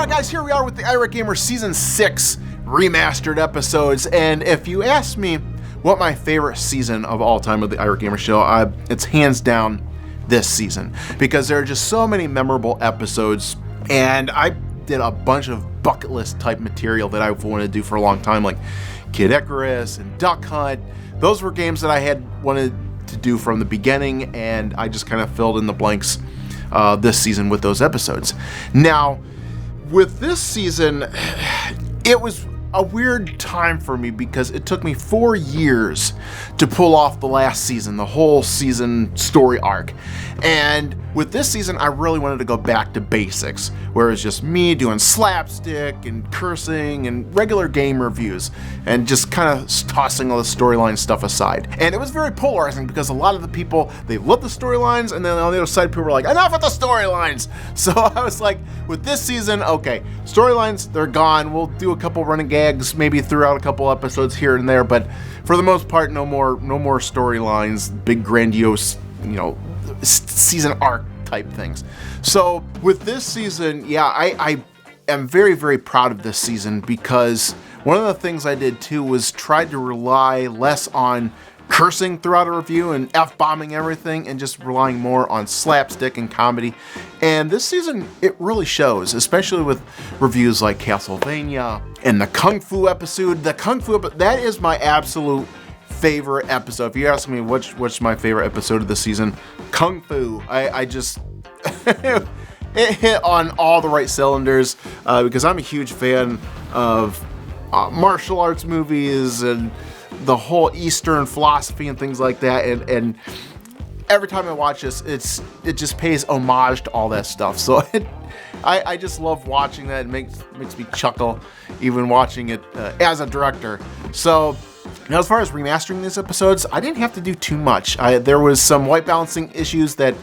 Alright guys, here we are with the Irate Gamer Season 6 Remastered episodes, and if you ask me what my favorite season of all time of the Irate Gamer show, it's hands down this season, because there are just so many memorable episodes, and I did a bunch of bucket list type material that I wanted to do for a long time, like Kid Icarus and Duck Hunt. Those were games that I had wanted to do from the beginning, and I just kind of filled in the blanks this season with those episodes. Now, with this season, it was a weird time for me because it took me 4 years to pull off the last season, the whole season story arc. And with this season, I really wanted to go back to basics, where it's just me doing slapstick and cursing and regular game reviews and just kind of tossing all the storyline stuff aside. And it was very polarizing because a lot of the people, they loved the storylines, and then on the other side, people were like, enough with the storylines! So I was like, with this season, okay, storylines, they're gone. We'll do a couple running gags, maybe throughout a couple episodes here and there, but for the most part, no more storylines, big grandiose, season arc type things. So with this season, yeah, I am very, very proud of this season, because one of the things I did too was try to rely less on cursing throughout a review and F-bombing everything, and just relying more on slapstick and comedy. And this season, it really shows, especially with reviews like Castlevania and the Kung Fu episode. That is my absolute favorite episode. If you ask me what's my favorite episode of the season, Kung Fu. I just it hit on all the right cylinders, because I'm a huge fan of martial arts movies and the whole Eastern philosophy and things like that, and every time I watch this, it just pays homage to all that stuff. So I just love watching that. It makes me chuckle even watching it as a director. So now, as far as remastering these episodes, I didn't have to do too much. There was some white balancing issues that,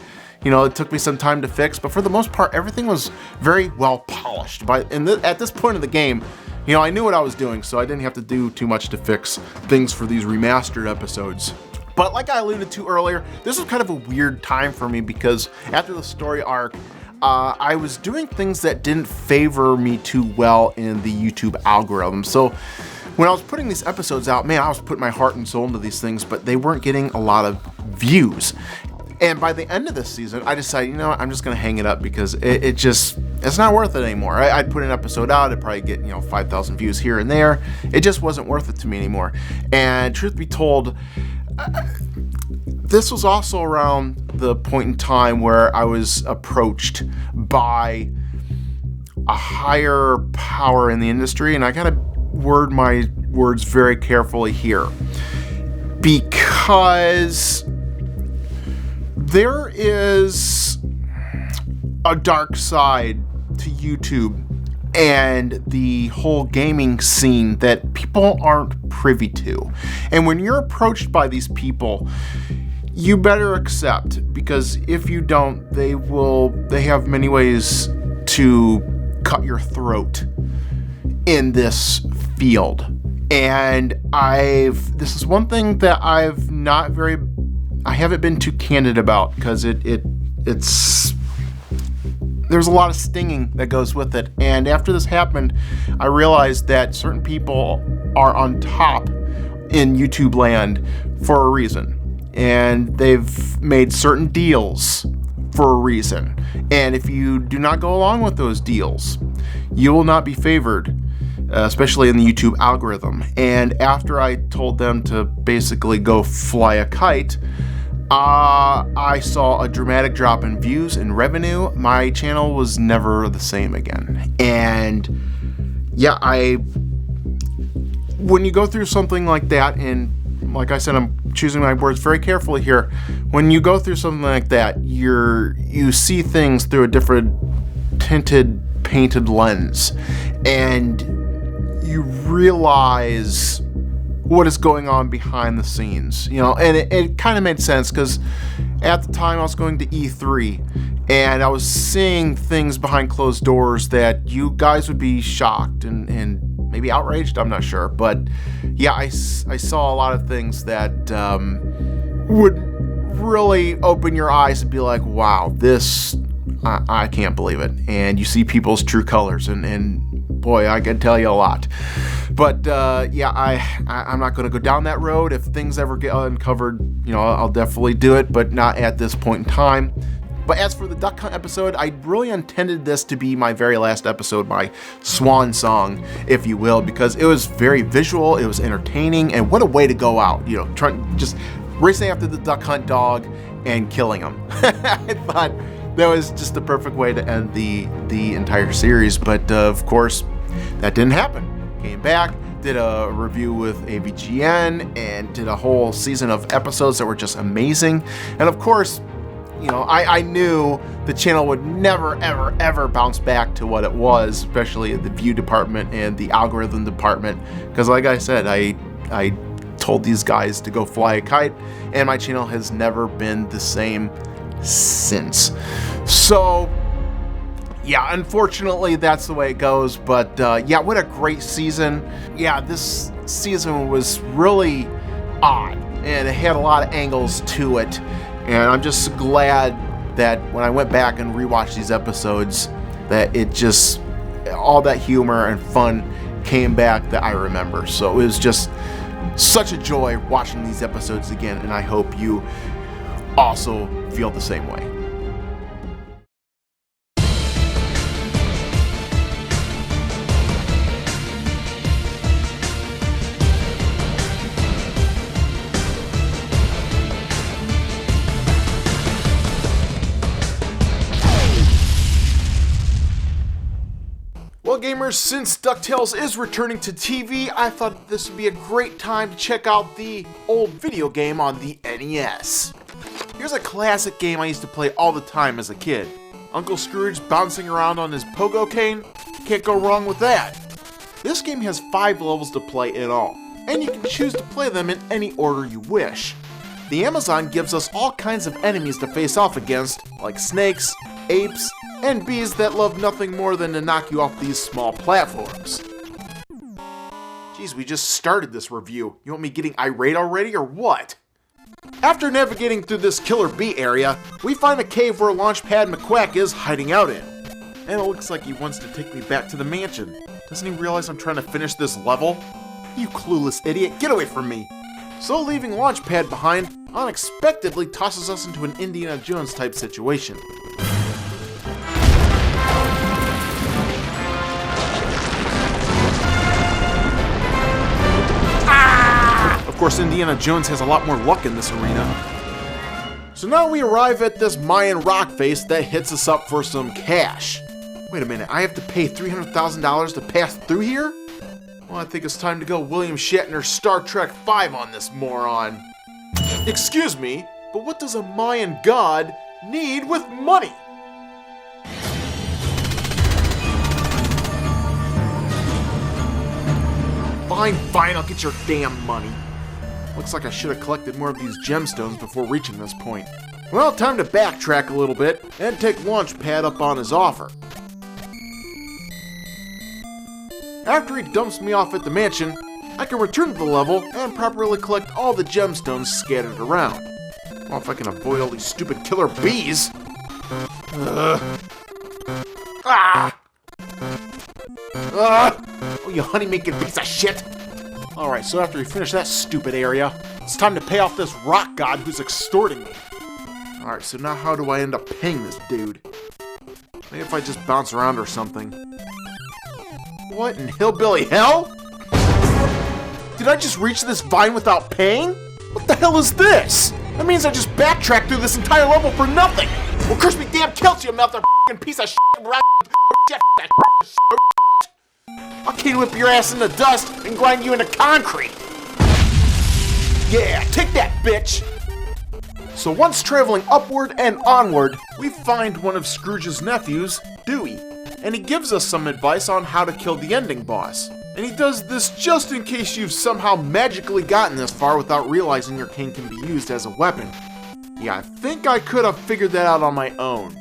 it took me some time to fix, but for the most part, everything was very well polished. At this point of the game, I knew what I was doing, so I didn't have to do too much to fix things for these remastered episodes. But like I alluded to earlier, this was kind of a weird time for me, because after the story arc, I was doing things that didn't favor me too well in the YouTube algorithm. So when I was putting these episodes out, man, I was putting my heart and soul into these things, but they weren't getting a lot of views. And by the end of this season, I decided, I'm just going to hang it up, because it's not worth it anymore. I'd put an episode out, I'd probably get, 5,000 views here and there. It just wasn't worth it to me anymore. And truth be told, this was also around the point in time where I was approached by a higher power in the industry, and I got to word my words very carefully here, because there is a dark side to YouTube and the whole gaming scene that people aren't privy to. And when you're approached by these people, you better accept, because if you don't, they have many ways to cut your throat in this field. And this is one thing that I haven't been too candid about, because it's there's a lot of stinging that goes with it. And after this happened, I realized that certain people are on top in YouTube land for a reason, and they've made certain deals for a reason. And if you do not go along with those deals, you will not be favored, especially in the YouTube algorithm. And after I told them to basically go fly a kite, I saw a dramatic drop in views and revenue. My channel was never the same again. And yeah, when you go through something like that, and like I said, I'm choosing my words very carefully here. When you go through something like that, you see things through a different painted lens, and you realize what is going on behind the scenes, and it kind of made sense, because at the time I was going to E3, and I was seeing things behind closed doors that you guys would be shocked and maybe outraged, I'm not sure, but yeah, I saw a lot of things that would really open your eyes and be like, wow, this I can't believe it. And you see people's true colors, and boy, I can tell you a lot. But yeah, I'm not going to go down that road. If things ever get uncovered, you know, I'll definitely do it, but not at this point in time. But as for the Duck Hunt episode, I really intended this to be my very last episode, my swan song, if you will, because it was very visual, it was entertaining, and what a way to go out, you know, just racing after the Duck Hunt dog and killing him. I thought that was just the perfect way to end the entire series, but of course, that didn't happen. Came back, did a review with AVGN, and did a whole season of episodes that were just amazing. And of course, you know, I knew the channel would never, ever, ever bounce back to what it was, especially the view department and the algorithm department. Because like I said, I told these guys to go fly a kite, and my channel has never been the same since. So, yeah, unfortunately, that's the way it goes. But yeah, what a great season. Yeah, this season was really odd, and it had a lot of angles to it. And I'm just glad that when I went back and rewatched these episodes, that it just, all that humor and fun came back that I remember. So it was just such a joy watching these episodes again, and I hope you also feel the same way. Well, gamers, since Ducktales is returning to TV, I thought this would be a great time to check out the old video game on the NES. Here's a classic game I used to play all the time as a kid. Uncle Scrooge bouncing around on his pogo cane? Can't go wrong with that. This game has 5 levels to play in all, and you can choose to play them in any order you wish. The Amazon gives us all kinds of enemies to face off against, like snakes, apes, and bees that love nothing more than to knock you off these small platforms. Jeez, we just started this review. You want me getting irate already, or what? After navigating through this killer bee area, we find a cave where Launchpad McQuack is hiding out in. And it looks like he wants to take me back to the mansion. Doesn't he realize I'm trying to finish this level? You clueless idiot, get away from me! So leaving Launchpad behind unexpectedly tosses us into an Indiana Jones type situation. Of course, Indiana Jones has a lot more luck in this arena. So now we arrive at this Mayan rock face that hits us up for some cash. Wait a minute, I have to pay $300,000 to pass through here? Well, I think it's time to go William Shatner Star Trek V on this moron. Excuse me, but what does a Mayan god need with money? Fine, I'll get your damn money. Looks like I should have collected more of these gemstones before reaching this point. Well, time to backtrack a little bit and take Launchpad up on his offer. After he dumps me off at the mansion, I can return to the level and properly collect all the gemstones scattered around. Well, if I can avoid all these stupid killer bees. Oh, you honey-making piece of shit! Alright, so after we finish that stupid area, it's time to pay off this rock god who's extorting me. Alright, so now how do I end up paying this dude? Maybe if I just bounce around or something. What in hillbilly hell? Did I just reach this vine without paying? What the hell is this? That means I just backtracked through this entire level for nothing! Well, curse me damn calcium mouth, you piece of shit! I'll cane whip your ass in the dust and grind you into concrete! Yeah, take that, bitch! So once traveling upward and onward, we find one of Scrooge's nephews, Dewey, and he gives us some advice on how to kill the ending boss. And he does this just in case you've somehow magically gotten this far without realizing your cane can be used as a weapon. Yeah, I think I could have figured that out on my own.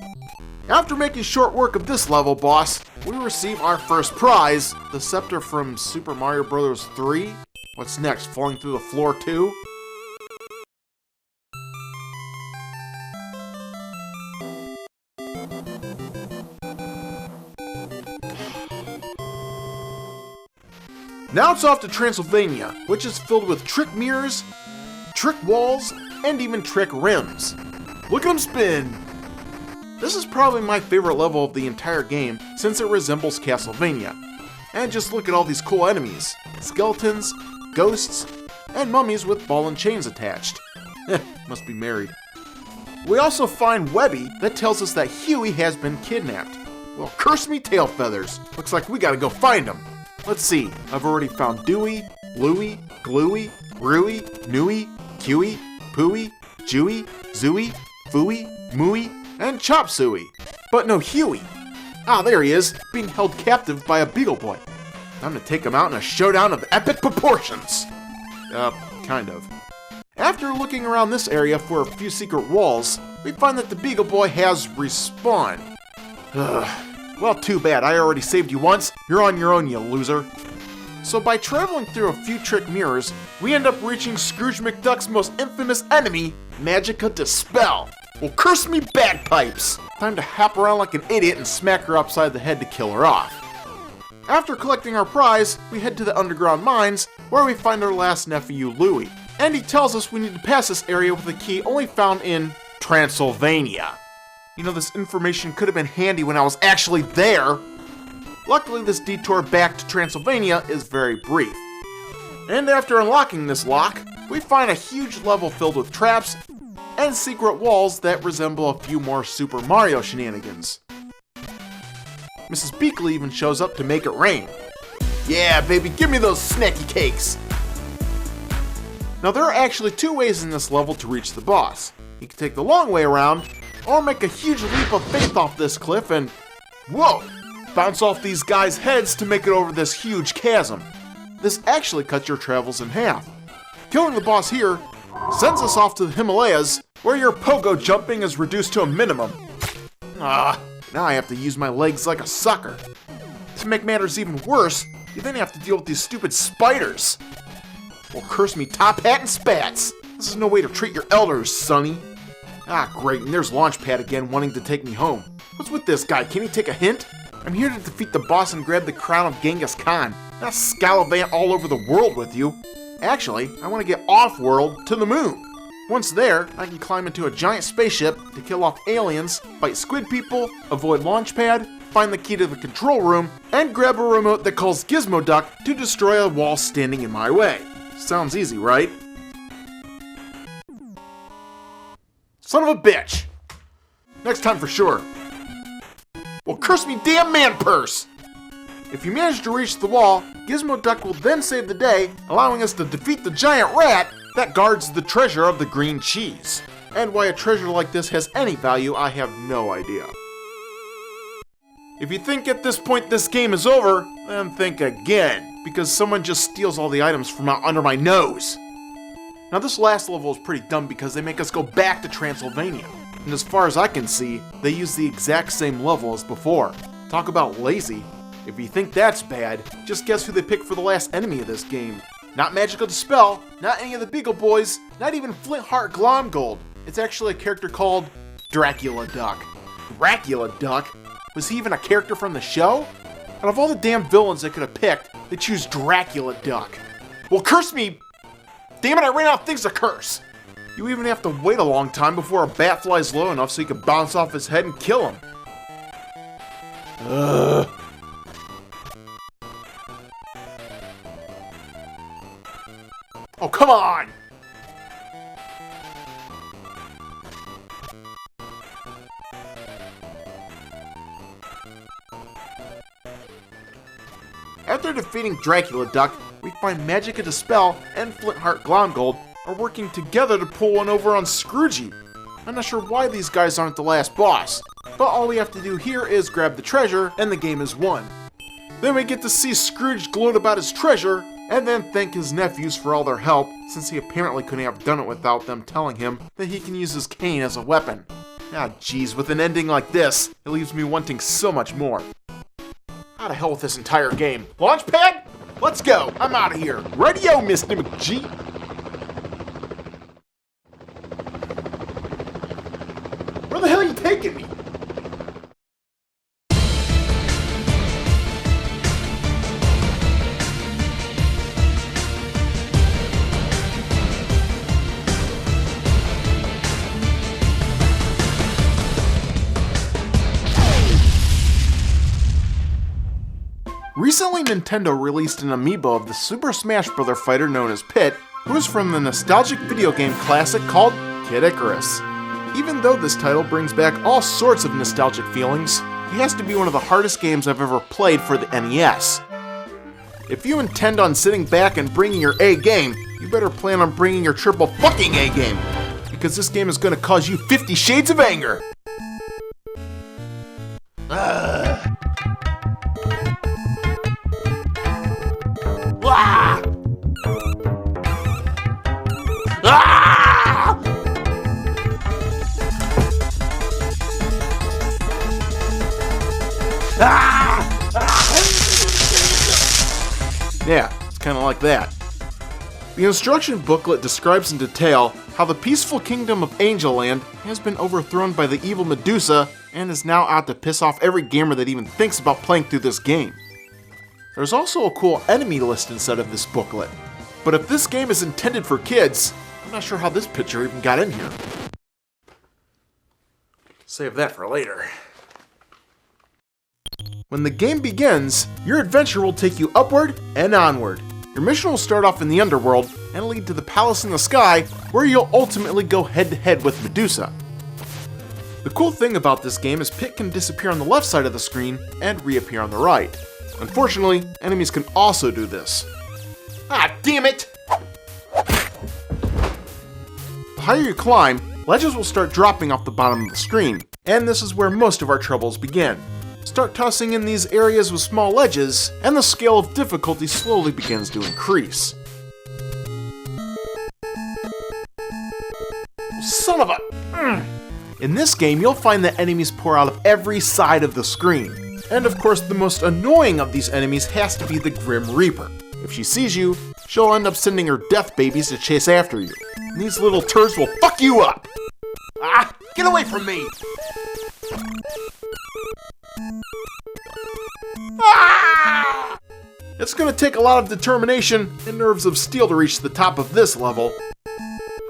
After making short work of this level boss, we receive our first prize, the scepter from Super Mario Bros. 3. What's next, falling through the floor too? Now it's off to Transylvania, which is filled with trick mirrors, trick walls, and even trick rims. Look at them spin! This is probably my favorite level of the entire game since it resembles Castlevania. And just look at all these cool enemies. Skeletons, ghosts, and mummies with ball and chains attached. Must be married. We also find Webby that tells us that Huey has been kidnapped. Well, curse me tail feathers. Looks like we gotta go find him. Let's see, I've already found Dewey, Louie, Gluey, Rui, Nui, Cuey, Pooey, Jewy, Zooey, Fooey, Mooey, and Chop Suey. But no Huey. Ah, there he is, being held captive by a Beagle Boy. I'm gonna take him out in a showdown of epic proportions. Kind of. After looking around this area for a few secret walls, we find that the Beagle Boy has respawned. Well, too bad, I already saved you once. You're on your own, you loser. So by traveling through a few trick mirrors, we end up reaching Scrooge McDuck's most infamous enemy, Magica Dispel. Well, curse me bagpipes! Time to hop around like an idiot and smack her upside the head to kill her off. After collecting our prize, we head to the underground mines, where we find our last nephew, Louie. And he tells us we need to pass this area with a key only found in Transylvania. You know, this information could have been handy when I was actually there. Luckily, this detour back to Transylvania is very brief. And after unlocking this lock, we find a huge level filled with traps and secret walls that resemble a few more Super Mario shenanigans. Mrs. Beakley even shows up to make it rain. Yeah, baby, give me those snacky cakes! Now, there are actually two ways in this level to reach the boss. You can take the long way around, or make a huge leap of faith off this cliff and, whoa, bounce off these guys' heads to make it over this huge chasm. This actually cuts your travels in half. Killing the boss here sends us off to the Himalayas, where your pogo jumping is reduced to a minimum. Now I have to use my legs like a sucker. To make matters even worse, you then have to deal with these stupid spiders. Well, curse me top hat and spats. This is no way to treat your elders, sonny. Ah, great, and there's Launchpad again wanting to take me home. What's with this guy? Can he take a hint? I'm here to defeat the boss and grab the crown of Genghis Khan, not scallivant all over the world with you. Actually, I want to get off-world to the moon. Once there, I can climb into a giant spaceship to kill off aliens, fight squid people, avoid Launchpad, find the key to the control room, and grab a remote that calls Gizmo Duck to destroy a wall standing in my way. Sounds easy, right? Son of a bitch! Next time for sure. Well, curse me damn man purse! If you manage to reach the wall, Gizmo Duck will then save the day, allowing us to defeat the giant rat that guards the treasure of the green cheese. And why a treasure like this has any value, I have no idea. If you think at this point this game is over, then think again, because someone just steals all the items from out under my nose. Now this last level is pretty dumb because they make us go back to Transylvania. And as far as I can see, they use the exact same level as before. Talk about lazy. If you think that's bad, just guess who they picked for the last enemy of this game. Not Magical Dispel, not any of the Beagle Boys, not even Flintheart Glomgold. It's actually a character called Dracula Duck. Dracula Duck? Was he even a character from the show? Out of all the damn villains they could have picked, they choose Dracula Duck. Well, curse me! Damn it, I ran out of things to curse! You even have to wait a long time before a bat flies low enough so you can bounce off his head and kill him. Ugh. Oh, come on! After defeating Dracula Duck, we find Magica Dispel and Flintheart Glomgold are working together to pull one over on Scroogey. I'm not sure why these guys aren't the last boss, but all we have to do here is grab the treasure and the game is won. Then we get to see Scrooge gloat about his treasure, and then thank his nephews for all their help, since he apparently couldn't have done it without them telling him that he can use his cane as a weapon. Ah geez, with an ending like this, it leaves me wanting so much more. How to hell with this entire game? Launchpad? Let's go! I'm out of here! Radio, Mr. McGee! Where the hell are you taking me? Recently, Nintendo released an amiibo of the Super Smash Bros. Fighter known as Pit, who is from the nostalgic video game classic called Kid Icarus. Even though this title brings back all sorts of nostalgic feelings, it has to be one of the hardest games I've ever played for the NES. If you intend on sitting back and bringing your A game, you better plan on bringing your triple fucking A game, because this game is going to cause you 50 shades of anger! Ah! Ah! Ah! Yeah, it's kind of like that. The instruction booklet describes in detail how the peaceful kingdom of Angel Land has been overthrown by the evil Medusa and is now out to piss off every gamer that even thinks about playing through this game. There's also a cool enemy list inside of this booklet, but if this game is intended for kids, I'm not sure how this picture even got in here. Save that for later. When the game begins, your adventure will take you upward and onward. Your mission will start off in the underworld and lead to the palace in the sky, where you'll ultimately go head-to-head with Medusa. The cool thing about this game is Pit can disappear on the left side of the screen and reappear on the right. Unfortunately, enemies can also do this. Ah, damn it! The higher you climb, ledges will start dropping off the bottom of the screen, and this is where most of our troubles begin. Start tossing in these areas with small ledges, and the scale of difficulty slowly begins to increase. Son of a... In this game, you'll find that enemies pour out of every side of the screen. And of course, the most annoying of these enemies has to be the Grim Reaper. If she sees you, she'll end up sending her death babies to chase after you. And these little turds will fuck you up! Ah! Get away from me! Ah! It's gonna take a lot of determination and nerves of steel to reach the top of this level.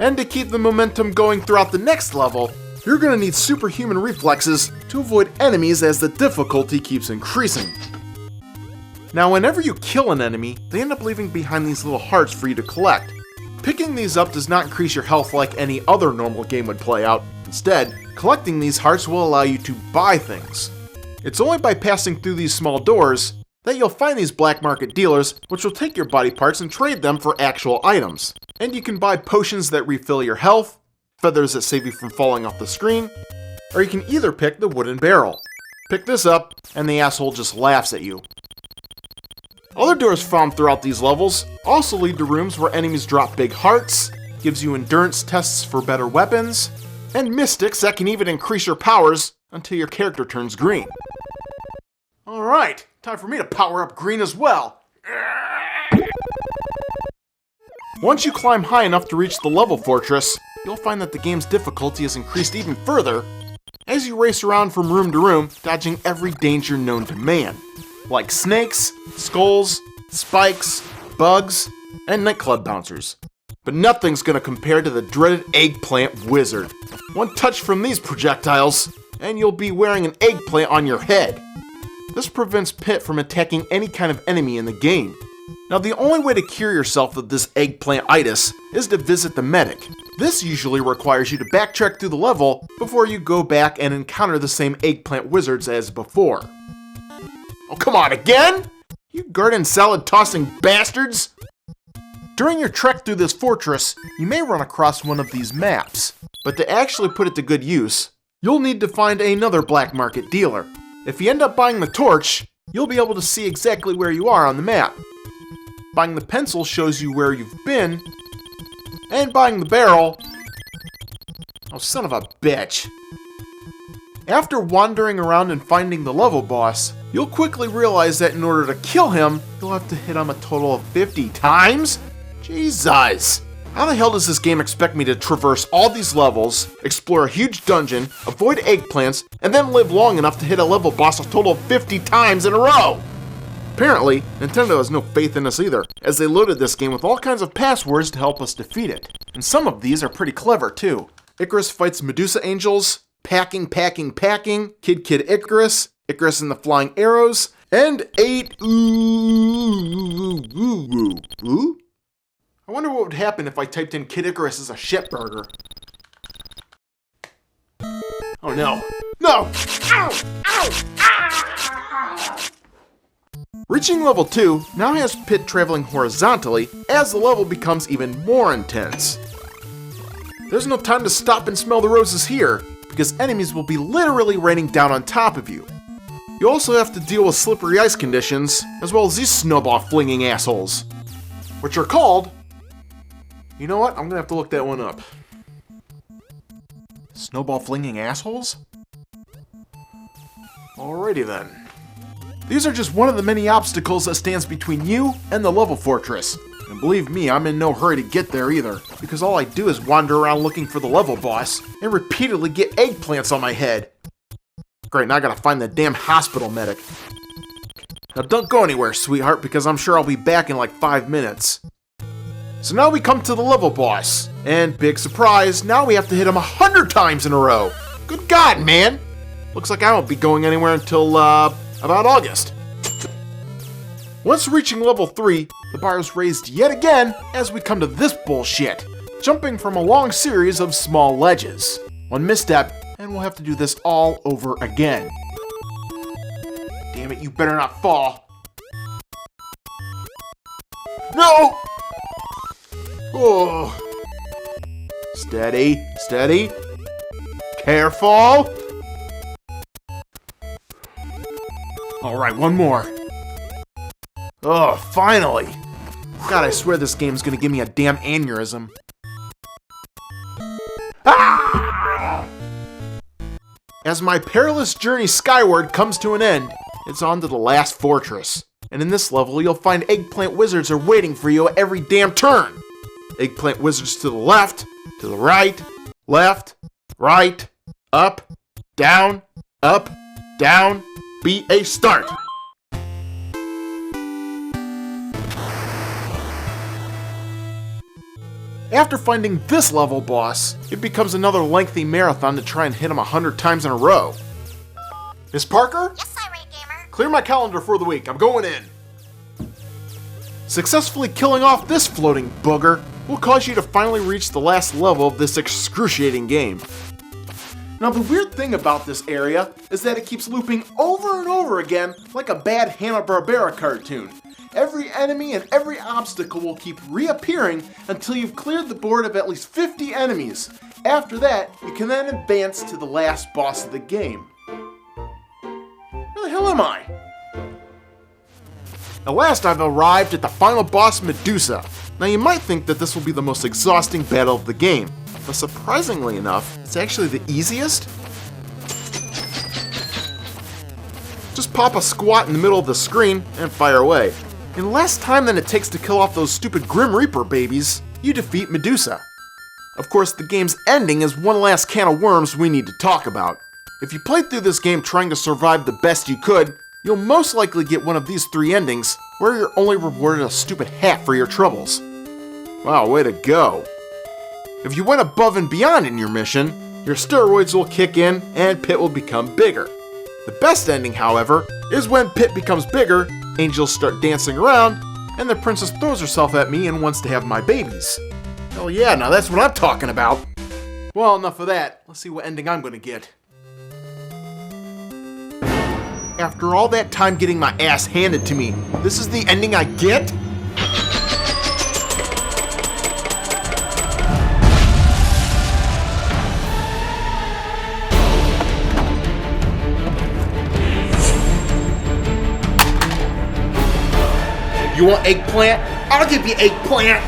And to keep the momentum going throughout the next level, you're gonna need superhuman reflexes to avoid enemies as the difficulty keeps increasing. Now, whenever you kill an enemy, they end up leaving behind these little hearts for you to collect. Picking these up does not increase your health like any other normal game would play out. Instead, collecting these hearts will allow you to buy things. It's only by passing through these small doors that you'll find these black market dealers, which will take your body parts and trade them for actual items. And you can buy potions that refill your health, feathers that save you from falling off the screen, or you can either pick the wooden barrel. Pick this up, and the asshole just laughs at you. Other doors found throughout these levels also lead to rooms where enemies drop big hearts, gives you endurance tests for better weapons, and mystics that can even increase your powers until your character turns green. Alright, time for me to power up green as well. Once you climb high enough to reach the level fortress, you'll find that the game's difficulty is increased even further as you race around from room to room, dodging every danger known to man, like snakes, skulls, spikes, bugs, and nightclub bouncers. But nothing's gonna compare to the dreaded eggplant wizard. One touch from these projectiles, and you'll be wearing an eggplant on your head. This prevents Pit from attacking any kind of enemy in the game. Now, the only way to cure yourself of this eggplant-itis is to visit the medic. This usually requires you to backtrack through the level before you go back and encounter the same eggplant wizards as before. Oh, come on, again? You garden salad tossing bastards! During your trek through this fortress, you may run across one of these maps, but to actually put it to good use, you'll need to find another black market dealer. If you end up buying the torch, you'll be able to see exactly where you are on the map. Buying the pencil shows you where you've been, and buying the barrel... Oh, son of a bitch. After wandering around and finding the level boss, you'll quickly realize that in order to kill him, you'll have to hit him a total of 50 times? Jesus! How the hell does this game expect me to traverse all these levels, explore a huge dungeon, avoid eggplants, and then live long enough to hit a level boss a total of 50 times in a row? Apparently, Nintendo has no faith in us either, as they loaded this game with all kinds of passwords to help us defeat it. And some of these are pretty clever too. Icarus fights Medusa angels, packing, Kid Icarus, Icarus and the flying arrows, And 8. Ooh. I wonder what would happen if I typed in Kid Icarus as a shit burger. Oh no. No! Ow! Ow! Ah! Reaching level 2 now has Pit traveling horizontally as the level becomes even more intense. There's no time to stop and smell the roses here, because enemies will be literally raining down on top of you. You also have to deal with slippery ice conditions, as well as these snowball flinging assholes, which are called... You know what? I'm gonna have to look that one up. Snowball flinging assholes? Alrighty then. These are just one of the many obstacles that stands between you and the level fortress. And believe me, I'm in no hurry to get there either, because all I do is wander around looking for the level boss and repeatedly get eggplants on my head. Great, now I gotta find the damn hospital medic. Now don't go anywhere, sweetheart, because I'm sure I'll be back in like 5 minutes. So now we come to the level boss, and big surprise, now we have to hit him 100 times in a row. Good God, man! Looks like I won't be going anywhere until, about August. Once reaching level 3, the bar is raised yet again as we come to this bullshit, jumping from a long series of small ledges. One misstep, and we'll have to do this all over again. Damn it, you better not fall. No! Oh. Steady, steady. Careful. Alright, one more. Oh, finally. God, I swear this game's gonna give me a damn aneurysm. Ah! As my perilous journey skyward comes to an end, it's on to the last fortress. And in this level, you'll find eggplant wizards are waiting for you at every damn turn. Eggplant wizards to the left, to the right, left, right, up, down, be a start. After finding this level boss, it becomes another lengthy marathon to try and hit him 100 times in a row. Miss Parker? Yes, Irate Gamer. Clear my calendar for the week. I'm going in. Successfully killing off this floating booger will cause you to finally reach the last level of this excruciating game. Now the weird thing about this area is that it keeps looping over and over again like a bad Hanna-Barbera cartoon. Every enemy and every obstacle will keep reappearing until you've cleared the board of at least 50 enemies. After that, you can then advance to the last boss of the game. Where the hell am I? At last I've arrived at the final boss, Medusa. Now you might think that this will be the most exhausting battle of the game, but surprisingly enough, it's actually the easiest. Just pop a squat in the middle of the screen and fire away. In less time than it takes to kill off those stupid Grim Reaper babies, you defeat Medusa. Of course, the game's ending is one last can of worms we need to talk about. If you played through this game trying to survive the best you could, you'll most likely get one of these 3 endings, where you're only rewarded a stupid hat for your troubles. Wow, way to go. If you went above and beyond in your mission, your steroids will kick in and Pit will become bigger. The best ending, however, is when Pit becomes bigger, angels start dancing around, and the princess throws herself at me and wants to have my babies. Hell yeah, now that's what I'm talking about. Well, enough of that. Let's see what ending I'm gonna get. After all that time getting my ass handed to me, this is the ending I get? You want eggplant? I'll give you eggplant!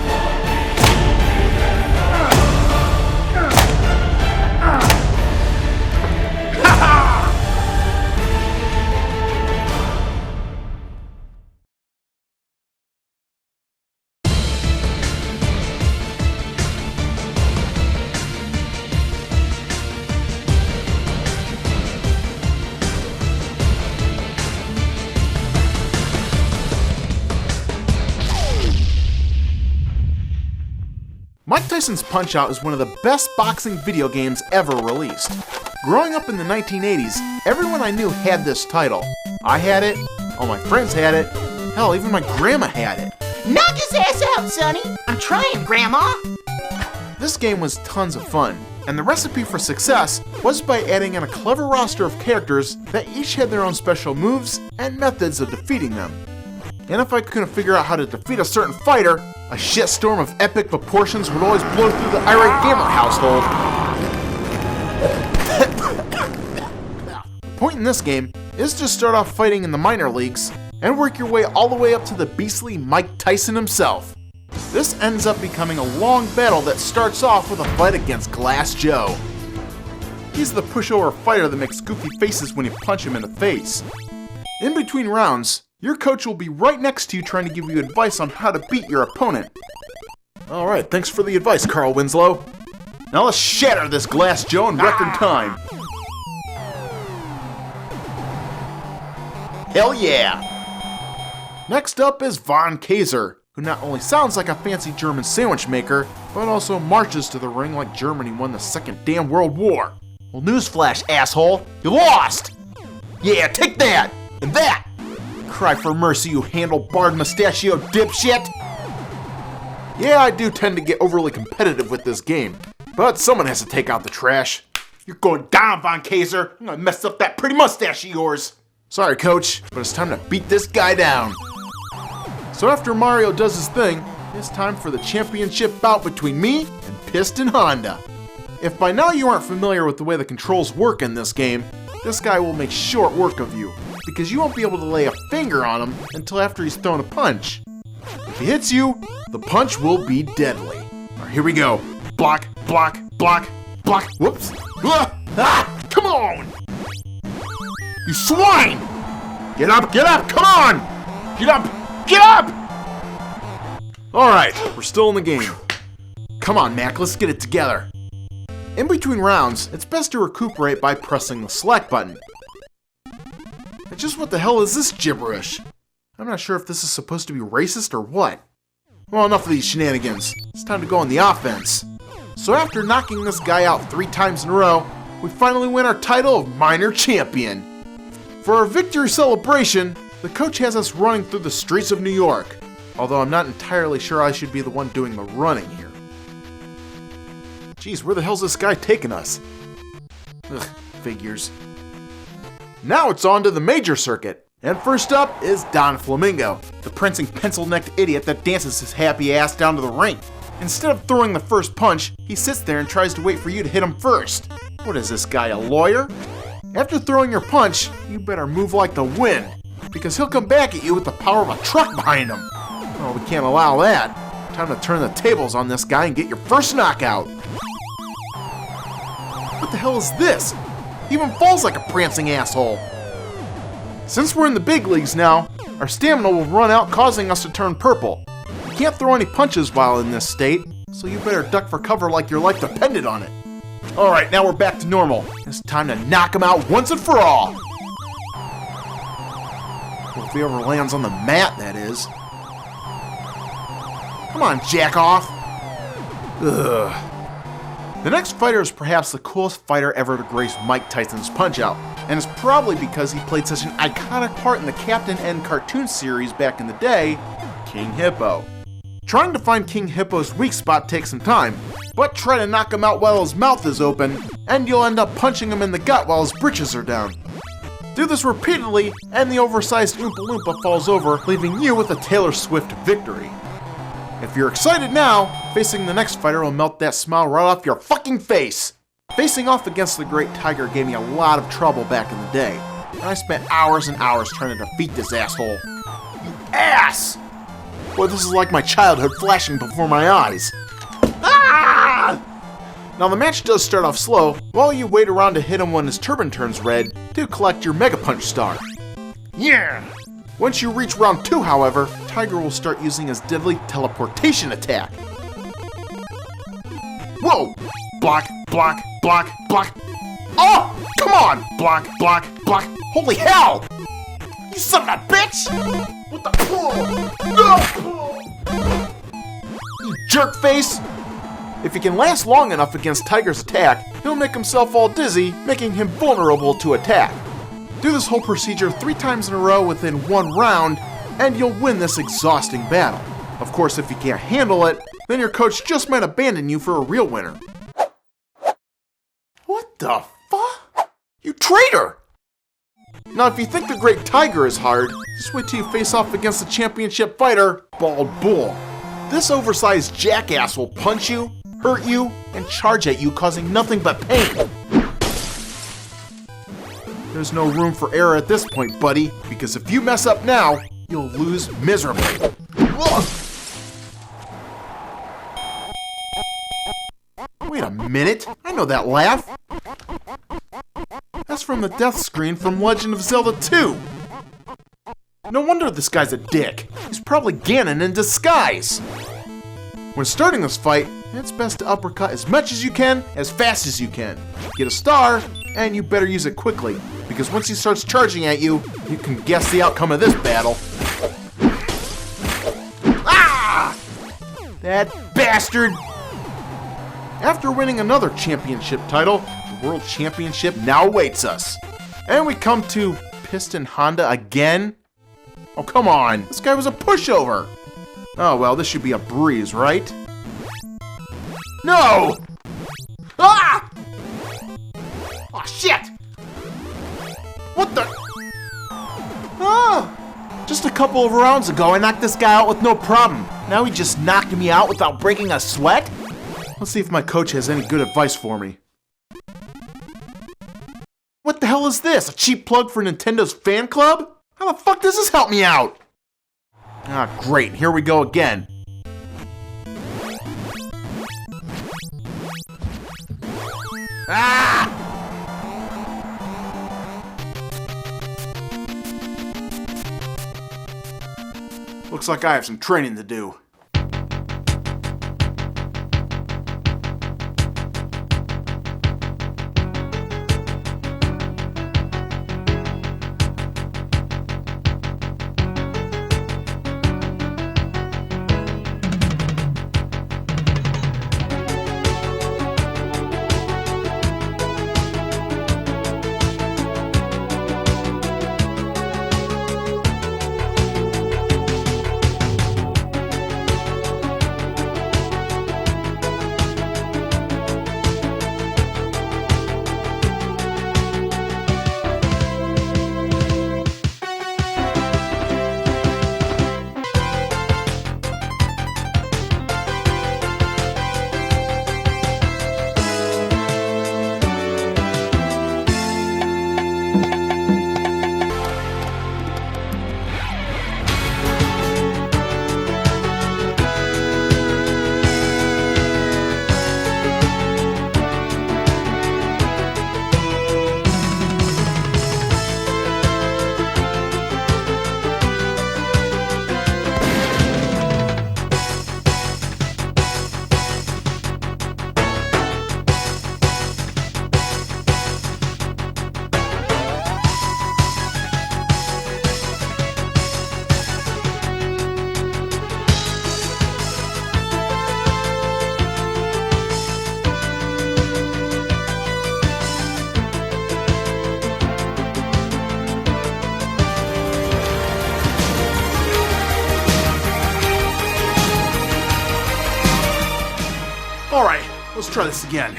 Mike Tyson's Punch-Out is one of the best boxing video games ever released. Growing up in the 1980s, everyone I knew had this title. I had it, All my friends had it. Hell, even my grandma had it. Knock his ass out, Sonny. I'm trying, Grandma. This game was tons of fun, and the recipe for success was by adding in a clever roster of characters that each had their own special moves and methods of defeating them. And if I couldn't figure out how to defeat a certain fighter, a shitstorm of epic proportions would always blow through the Irate Gamer household. The point in this game is to start off fighting in the minor leagues and work your way all the way up to the beastly Mike Tyson himself. This ends up becoming a long battle that starts off with a fight against Glass Joe. He's the pushover fighter that makes goofy faces when you punch him in the face. In between rounds, your coach will be right next to you trying to give you advice on how to beat your opponent. Alright, thanks for the advice, Carl Winslow. Now let's shatter this Glass Joe in record time. Hell yeah! Next up is Von Kaiser, who not only sounds like a fancy German sandwich maker, but also marches to the ring like Germany won the second damn World War. Well, newsflash, asshole, you lost! Yeah, take that! And that! Cry for mercy, you handlebarred mustachioed dipshit! Yeah, I do tend to get overly competitive with this game, but someone has to take out the trash. You're going down, Von Kaiser! I'm gonna mess up that pretty mustache of yours! Sorry, coach, but it's time to beat this guy down. So after Mario does his thing, it's time for the championship bout between me and Piston Honda. If by now you aren't familiar with the way the controls work in this game, this guy will make short work of you, because you won't be able to lay a finger on him until after he's thrown a punch. If he hits you, the punch will be deadly. Alright, here we go. Block, block, block, block, whoops. Ah, come on! You swine! Get up, come on! Get up! Get up! Alright, we're still in the game. Come on, Mac, let's get it together. In between rounds, it's best to recuperate by pressing the select button. And just what the hell is this gibberish? I'm not sure if this is supposed to be racist or what. Well, enough of these shenanigans. It's time to go on the offense. So after knocking this guy out 3 times in a row, we finally win our title of Minor Champion. For our victory celebration, the coach has us running through the streets of New York, although I'm not entirely sure I should be the one doing the running here. Jeez, where the hell's this guy taking us? Ugh, figures. Now it's on to the major circuit, and first up is Don Flamingo, the prancing pencil-necked idiot that dances his happy ass down to the ring. Instead of throwing the first punch, he sits there and tries to wait for you to hit him first. What is this guy, a lawyer? After throwing your punch, you better move like the wind, because he'll come back at you with the power of a truck behind him. Oh, we can't allow that. Time to turn the tables on this guy and get your first knockout. What the hell is this? He even falls like a prancing asshole. Since we're in the big leagues now, our stamina will run out, causing us to turn purple. You can't throw any punches while in this state, so you better duck for cover like your life depended on it. Alright, now we're back to normal. It's time to knock him out once and for all. Well, if he ever lands on the mat, that is. Come on, jack off. Ugh. The next fighter is perhaps the coolest fighter ever to grace Mike Tyson's Punch-Out, and it's probably because he played such an iconic part in the Captain N cartoon series back in the day, King Hippo. Trying to find King Hippo's weak spot takes some time, but try to knock him out while his mouth is open, and you'll end up punching him in the gut while his britches are down. Do this repeatedly, and the oversized Oompa Loompa falls over, leaving you with a Taylor Swift victory. If you're excited now, facing the next fighter will melt that smile right off your fucking face! Facing off against the Great Tiger gave me a lot of trouble back in the day, and I spent hours and hours trying to defeat this asshole. You ass! Boy, this is like my childhood flashing before my eyes. Ah! Now the match does start off slow, while you wait around to hit him when his turban turns red to collect your Mega Punch star. Yeah! Once you reach round 2, however, Tiger will start using his deadly teleportation attack. Whoa! Block, block, block, block. Oh! Come on! Block, block, block. Holy hell! You son of a bitch! What the? No! You jerk face! If he can last long enough against Tiger's attack, he'll make himself all dizzy, making him vulnerable to attack. Do this whole procedure 3 times in a row within 1 round, and you'll win this exhausting battle. Of course, if you can't handle it, then your coach just might abandon you for a real winner. What the fuck? You traitor! Now, if you think the Great Tiger is hard, just wait till you face off against the championship fighter, Bald Bull. This oversized jackass will punch you, hurt you, and charge at you, causing nothing but pain. There's no room for error at this point, buddy, because if you mess up now, you'll lose miserably. Ugh. Wait a minute, I know that laugh. That's from the death screen from Legend of Zelda 2. No wonder this guy's a dick. He's probably Ganon in disguise. When starting this fight, it's best to uppercut as much as you can, as fast as you can. Get a star, and you better use it quickly, because once he starts charging at you, you can guess the outcome of this battle. Ah! That bastard! After winning another championship title, the World Championship now awaits us. And we come to Piston Honda again? Oh, come on, this guy was a pushover. Oh, well, this should be a breeze, right? No! Ah! Oh, shit! What the? Ah! Just a couple of rounds ago, I knocked this guy out with no problem. Now he just knocked me out without breaking a sweat? Let's see if my coach has any good advice for me. What the hell is this? A cheap plug for Nintendo's fan club? How the fuck does this help me out? Ah, great. Here we go again. Ah! Looks like I have some training to do. Alright, let's try this again.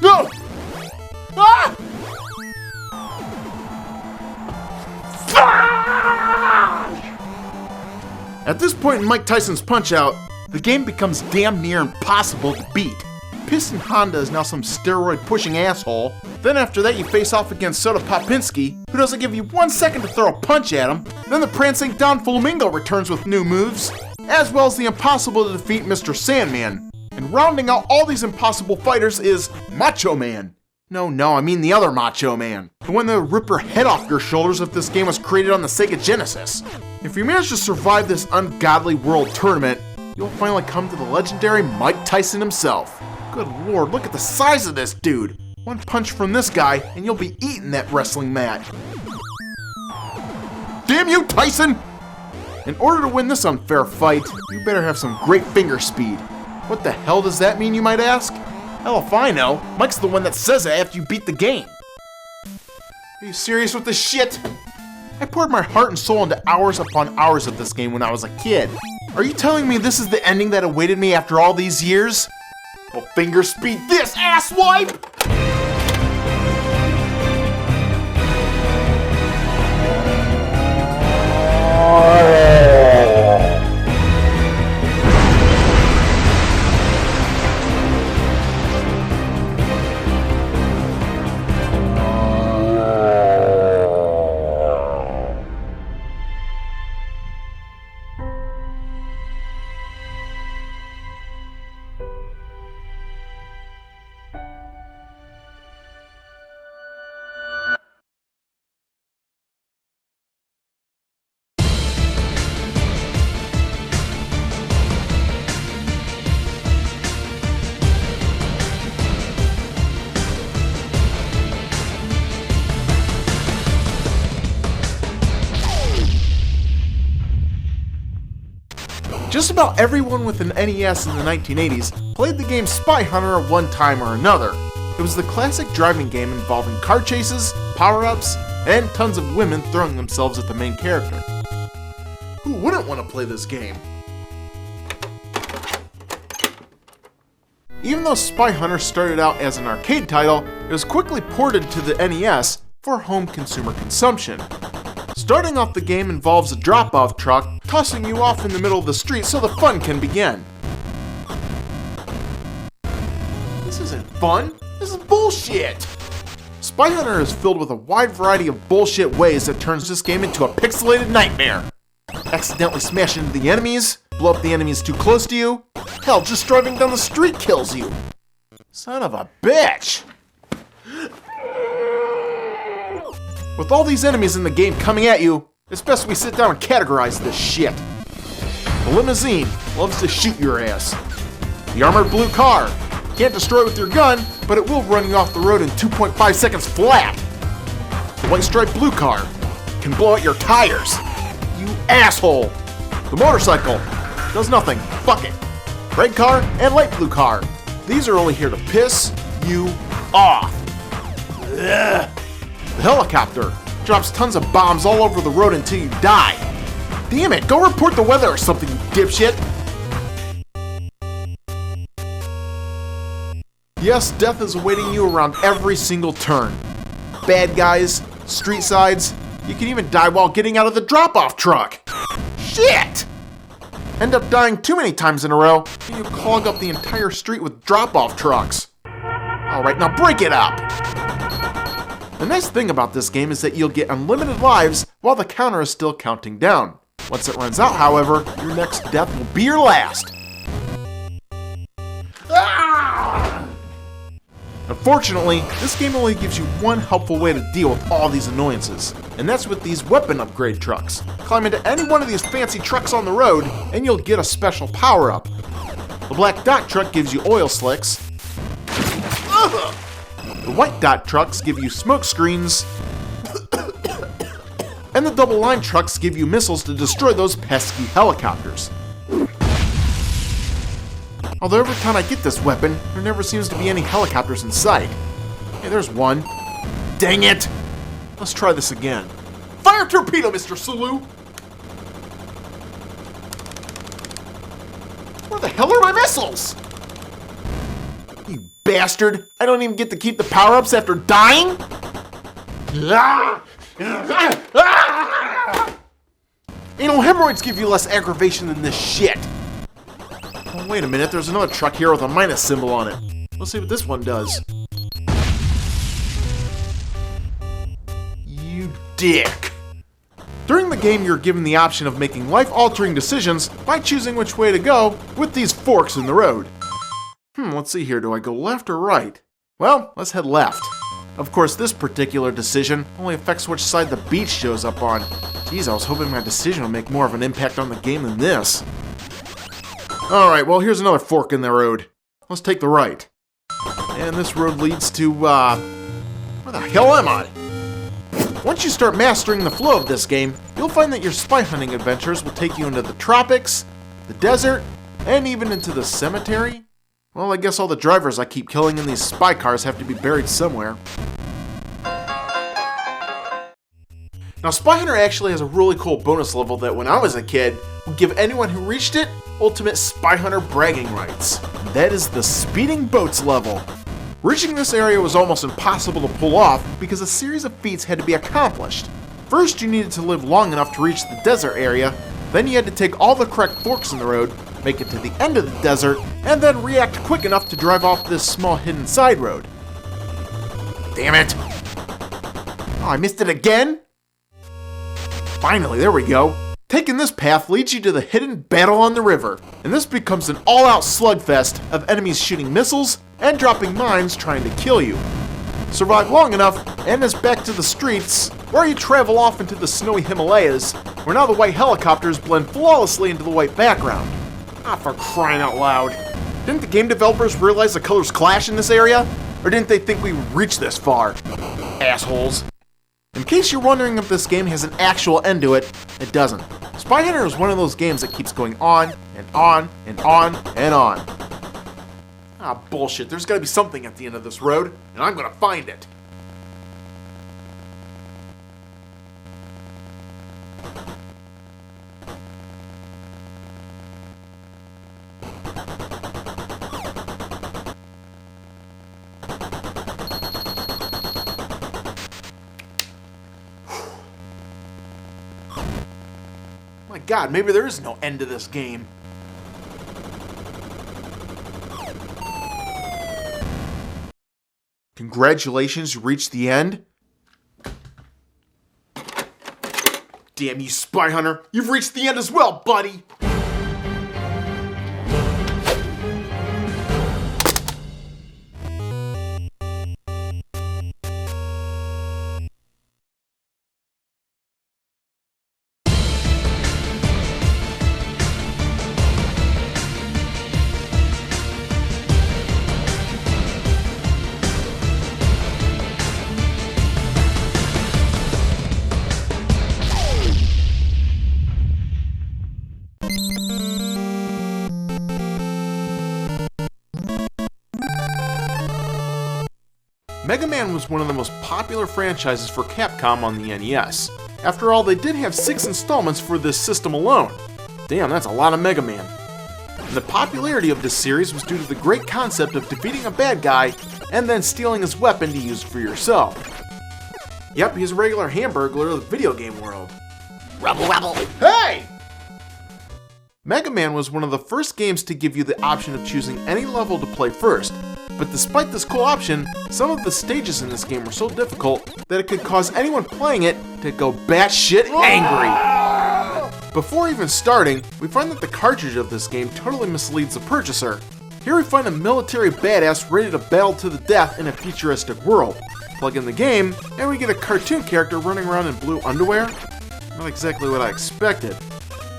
No! Ah! At this point in Mike Tyson's Punch-Out, the game becomes damn near impossible to beat. Piston Honda is now some steroid-pushing asshole. Then after that you face off against Soda Popinski, who doesn't give you 1 second to throw a punch at him. Then the prancing Don Flamingo returns with new moves, as well as the impossible to defeat Mr. Sandman. And rounding out all these impossible fighters is Macho Man. No, I mean the other Macho Man. The one that would rip your head off your shoulders if this game was created on the Sega Genesis. If you manage to survive this ungodly world tournament, you'll finally come to the legendary Mike Tyson himself. Good lord, look at the size of this dude. One punch from this guy, and you'll be eating that wrestling mat. Damn you, Tyson! In order to win this unfair fight, you better have some great finger speed. What the hell does that mean, you might ask? Hell if I know. Mike's the one that says it after you beat the game. Are you serious with this shit? I poured my heart and soul into hours upon hours of this game when I was a kid. Are you telling me this is the ending that awaited me after all these years? Well, finger speed this, asswipe! Just about everyone with an NES in the 1980s played the game Spy Hunter at one time or another. It was the classic driving game involving car chases, power-ups, and tons of women throwing themselves at the main character. Who wouldn't want to play this game? Even though Spy Hunter started out as an arcade title, it was quickly ported to the NES for home consumer consumption. Starting off, the game involves a drop-off truck tossing you off in the middle of the street so the fun can begin. This isn't fun. This is bullshit. Spy Hunter is filled with a wide variety of bullshit ways that turns this game into a pixelated nightmare. Accidentally smash into the enemies, blow up the enemies too close to you. Hell, just driving down the street kills you. Son of a bitch. With all these enemies in the game coming at you, it's best we sit down and categorize this shit. The limousine loves to shoot your ass. The armored blue car can't destroy it with your gun, but it will run you off the road in 2.5 seconds flat. The white striped blue car can blow out your tires. You asshole. The motorcycle does nothing. Fuck it. Red car and light blue car. These are only here to piss you off. Ugh. The helicopter drops tons of bombs all over the road until you die. Damn it, go report the weather or something, you dipshit. Yes, death is awaiting you around every single turn. Bad guys, street sides, you can even die while getting out of the drop-off truck. Shit! End up dying too many times in a row, and you clog up the entire street with drop-off trucks. Alright, now break it up! The nice thing about this game is that you'll get unlimited lives while the counter is still counting down. Once it runs out, however, your next death will be your last. Ah! Unfortunately, this game only gives you one helpful way to deal with all these annoyances, and that's with these weapon upgrade trucks. Climb into any one of these fancy trucks on the road, and you'll get a special power-up. The black dot truck gives you oil slicks. Ugh! The white dot trucks give you smoke screens, and the double line trucks give you missiles to destroy those pesky helicopters. Although every time I get this weapon, there never seems to be any helicopters in sight. Hey, there's one. Dang it! Let's try this again. Fire torpedo, Mr. Sulu! Where the hell are my missiles? You bastard! I don't even get to keep the power-ups after dying? Anal hemorrhoids give you less aggravation than this shit. Oh, wait a minute, there's another truck here with a minus symbol on it. Let's see what this one does. You dick. During the game, you're given the option of making life-altering decisions by choosing which way to go with these forks in the road. Let's see here, do I go left or right? Well, let's head left. Of course, this particular decision only affects which side the beach shows up on. Geez, I was hoping my decision would make more of an impact on the game than this. Alright, well, here's another fork in the road. Let's take the right. And this road leads to, where the hell am I? Once you start mastering the flow of this game, you'll find that your spy hunting adventures will take you into the tropics, the desert, and even into the cemetery. Well, I guess all the drivers I keep killing in these spy cars have to be buried somewhere. Now, Spy Hunter actually has a really cool bonus level that when I was a kid would give anyone who reached it ultimate Spy Hunter bragging rights. That is the Speeding Boats level. Reaching this area was almost impossible to pull off because a series of feats had to be accomplished. First, you needed to live long enough to reach the desert area, then you had to take all the correct forks in the road, make it to the end of the desert, and then react quick enough to drive off this small hidden side road. Damn it! Oh, I missed it again? Finally, there we go. Taking this path leads you to the hidden battle on the river, and this becomes an all-out slugfest of enemies shooting missiles and dropping mines trying to kill you. Survive long enough, and it's back to the streets, where you travel off into the snowy Himalayas, where now the white helicopters blend flawlessly into the white background. Ah, for crying out loud. Didn't the game developers realize the colors clash in this area? Or didn't they think we would reach this far? Assholes. In case you're wondering if this game has an actual end to it, it doesn't. Spy Hunter is one of those games that keeps going on, and on, and on, and on. Ah, bullshit, there's gotta be something at the end of this road, and I'm gonna find it. My god, maybe there is no end to this game. Congratulations, you reached the end? Damn you, Spy Hunter! You've reached the end as well, buddy! MegaMan was one of the most popular franchises for Capcom on the NES. After all, they did have 6 installments for this system alone. Damn, that's a lot of MegaMan. And the popularity of this series was due to the great concept of defeating a bad guy and then stealing his weapon to use for yourself. Yep, he's a regular Hamburglar of the video game world. Rubble, rubble. Hey! MegaMan was one of the first games to give you the option of choosing any level to play first. But despite this cool option, some of the stages in this game were so difficult that it could cause anyone playing it to go batshit angry. Before even starting, we find that the cartridge of this game totally misleads the purchaser. Here we find a military badass ready to battle to the death in a futuristic world. Plug in the game, and we get a cartoon character running around in blue underwear. Not exactly what I expected.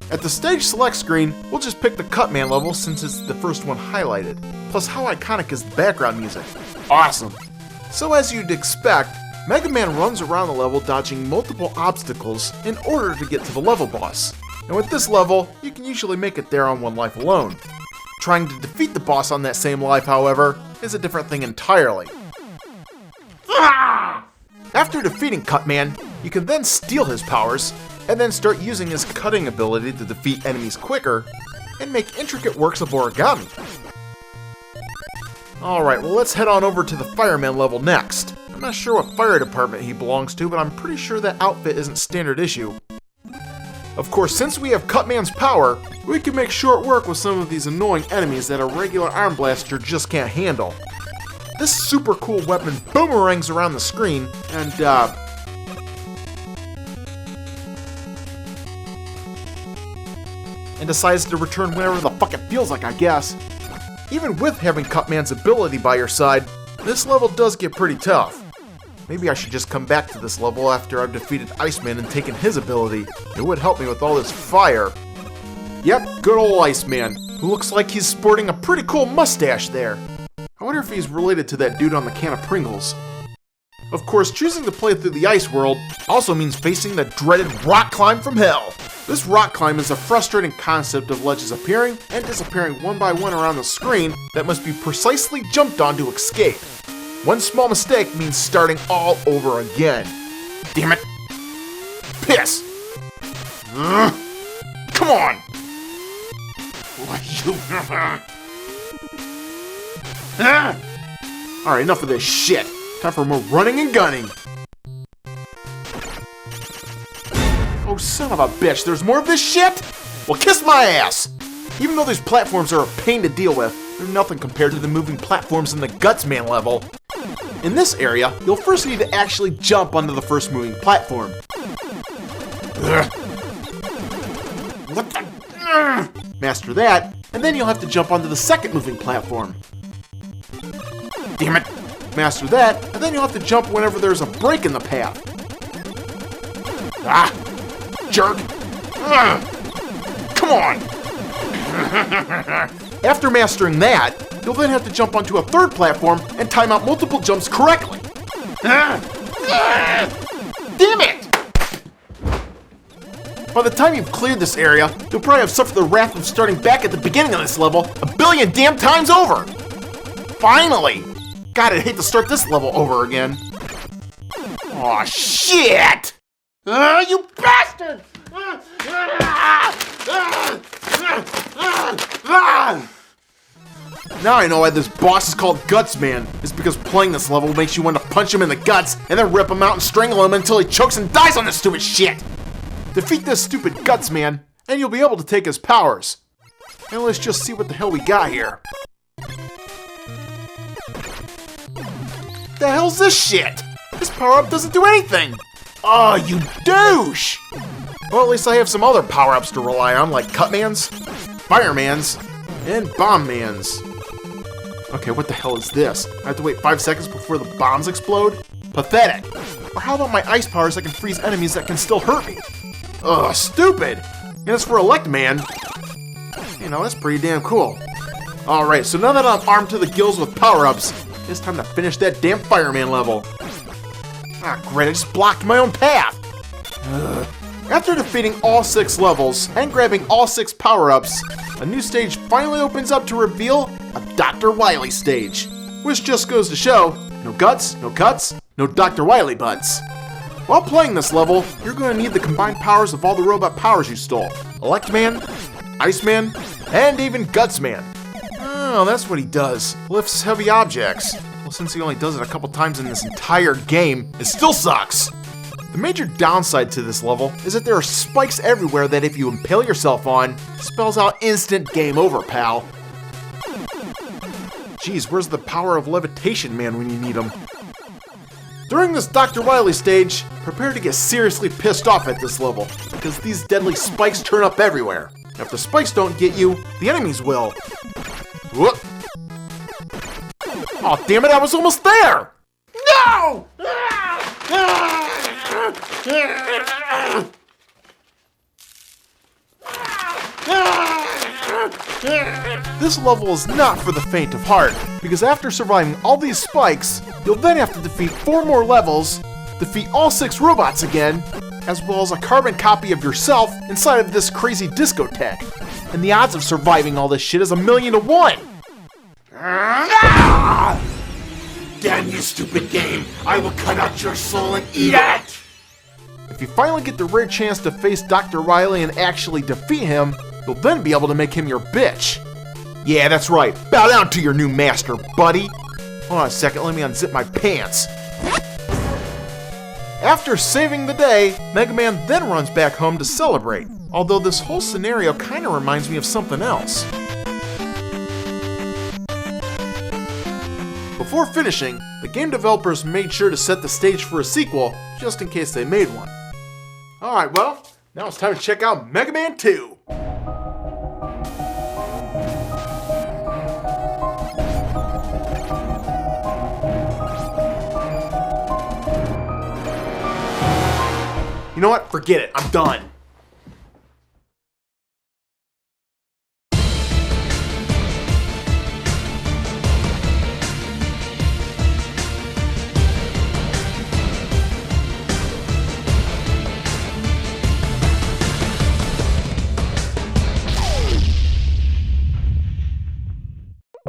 At the stage select screen, we'll just pick the Cutman level since it's the first one highlighted. Plus, how iconic is the background music? Awesome! So as you'd expect, MegaMan runs around the level dodging multiple obstacles in order to get to the level boss. And with this level, you can usually make it there on one life alone. Trying to defeat the boss on that same life, however, is a different thing entirely. After defeating Cutman, you can then steal his powers, and then start using his cutting ability to defeat enemies quicker, and make intricate works of origami. Alright, well let's head on over to the Fireman level next. I'm not sure what fire department he belongs to, but I'm pretty sure that outfit isn't standard issue. Of course, since we have Cutman's power, we can make short work with some of these annoying enemies that a regular arm blaster just can't handle. This super cool weapon boomerangs around the screen, and decides to return whenever the fuck it feels like, I guess. Even with having Cutman's ability by your side, this level does get pretty tough. Maybe I should just come back to this level after I've defeated Iceman and taken his ability. It would help me with all this fire. Yep, good old Iceman, who looks like he's sporting a pretty cool mustache there. I wonder if he's related to that dude on the can of Pringles. Of course, choosing to play through the ice world also means facing the dreaded rock climb from hell. This rock climb is a frustrating concept of ledges appearing and disappearing one by one around the screen that must be precisely jumped on to escape. One small mistake means starting all over again. Damn it. piss! Come on! Alright, enough of this shit. Time for more running and gunning. Oh, son of a bitch, there's more of this shit? Well, kiss my ass! Even though these platforms are a pain to deal with, they're nothing compared to the moving platforms in the Gutsman level. In this area, you'll first need to actually jump onto the first moving platform. What the? Master that, and then you'll have to jump onto the second moving platform. Damn it! Master that, and then you'll have to jump whenever there's a break in the path. Ah! Jerk! Come on! After mastering that, you'll then have to jump onto a third platform and time out multiple jumps correctly. Damn it! By the time you've cleared this area, you'll probably have suffered the wrath of starting back at the beginning of this level a billion damn times over! Finally! God, I'd hate to start this level over again. Aw, shit! You bastard! Now I know why this boss is called Gutsman. It's because playing this level makes you want to punch him in the guts and then rip him out and strangle him until he chokes and dies on this stupid shit! Defeat this stupid Gutsman, and you'll be able to take his powers. And let's just see what the hell we got here. The hell's this shit? This power-up doesn't do anything! Oh, you douche! Well, at least I have some other power-ups to rely on, like Cutman's, Fireman's, and Bombman's. Okay, what the hell is this? I have to wait 5 seconds before the bombs explode? Pathetic! Or how about my ice powers that can freeze enemies that can still hurt me? Ugh, stupid! And as for Electman, you know, that's pretty damn cool. Alright, so now that I'm armed to the gills with power-ups, it's time to finish that damn Fireman level. Ah, great, I just blocked my own path! Ugh. After defeating all 6 levels and grabbing all 6 power-ups, a new stage finally opens up to reveal a Dr. Wily stage. Which just goes to show, no guts, no cuts, no Dr. Wily butts. While playing this level, you're going to need the combined powers of all the robot powers you stole. Electman, Iceman, and even Gutsman. Oh, that's what he does. Lifts heavy objects. Well, since he only does it a couple times in this entire game, it still sucks. The major downside to this level is that there are spikes everywhere that if you impale yourself on, spells out instant game over, pal. Jeez, where's the power of levitation man when you need him? During this Dr. Wily stage, prepare to get seriously pissed off at this level, because these deadly spikes turn up everywhere. If the spikes don't get you, the enemies will. Whoop! Aw, damn it, I was almost there! No! This level is not for the faint of heart, because after surviving all these spikes, you'll then have to defeat 4 more levels, defeat all 6 robots again, as well as a carbon copy of yourself inside of this crazy discotheque. And the odds of surviving all this shit is 1,000,000 to 1! Damn you, stupid game! I will cut out your soul and eat it! If you finally get the rare chance to face Dr. Wily and actually defeat him, you'll then be able to make him your bitch. Yeah, that's right. Bow down to your new master, buddy. Hold on a second, let me unzip my pants. After saving the day, MegaMan then runs back home to celebrate. Although this whole scenario kinda reminds me of something else. Before finishing, the game developers made sure to set the stage for a sequel, just in case they made one. Alright, well, now it's time to check out Mega Man 2. You know what? Forget it. I'm done.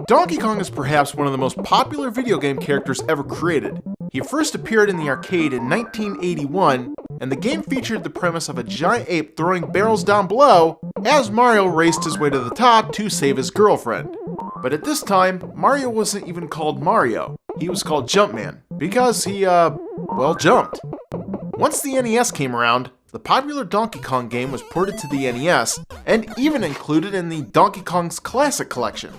Donkey Kong is perhaps one of the most popular video game characters ever created. He first appeared in the arcade in 1981, and the game featured the premise of a giant ape throwing barrels down below as Mario raced his way to the top to save his girlfriend. But at this time, Mario wasn't even called Mario. He was called Jumpman, because he, jumped. Once the NES came around, the popular Donkey Kong game was ported to the NES, and even included in the Donkey Kong's Classic Collection.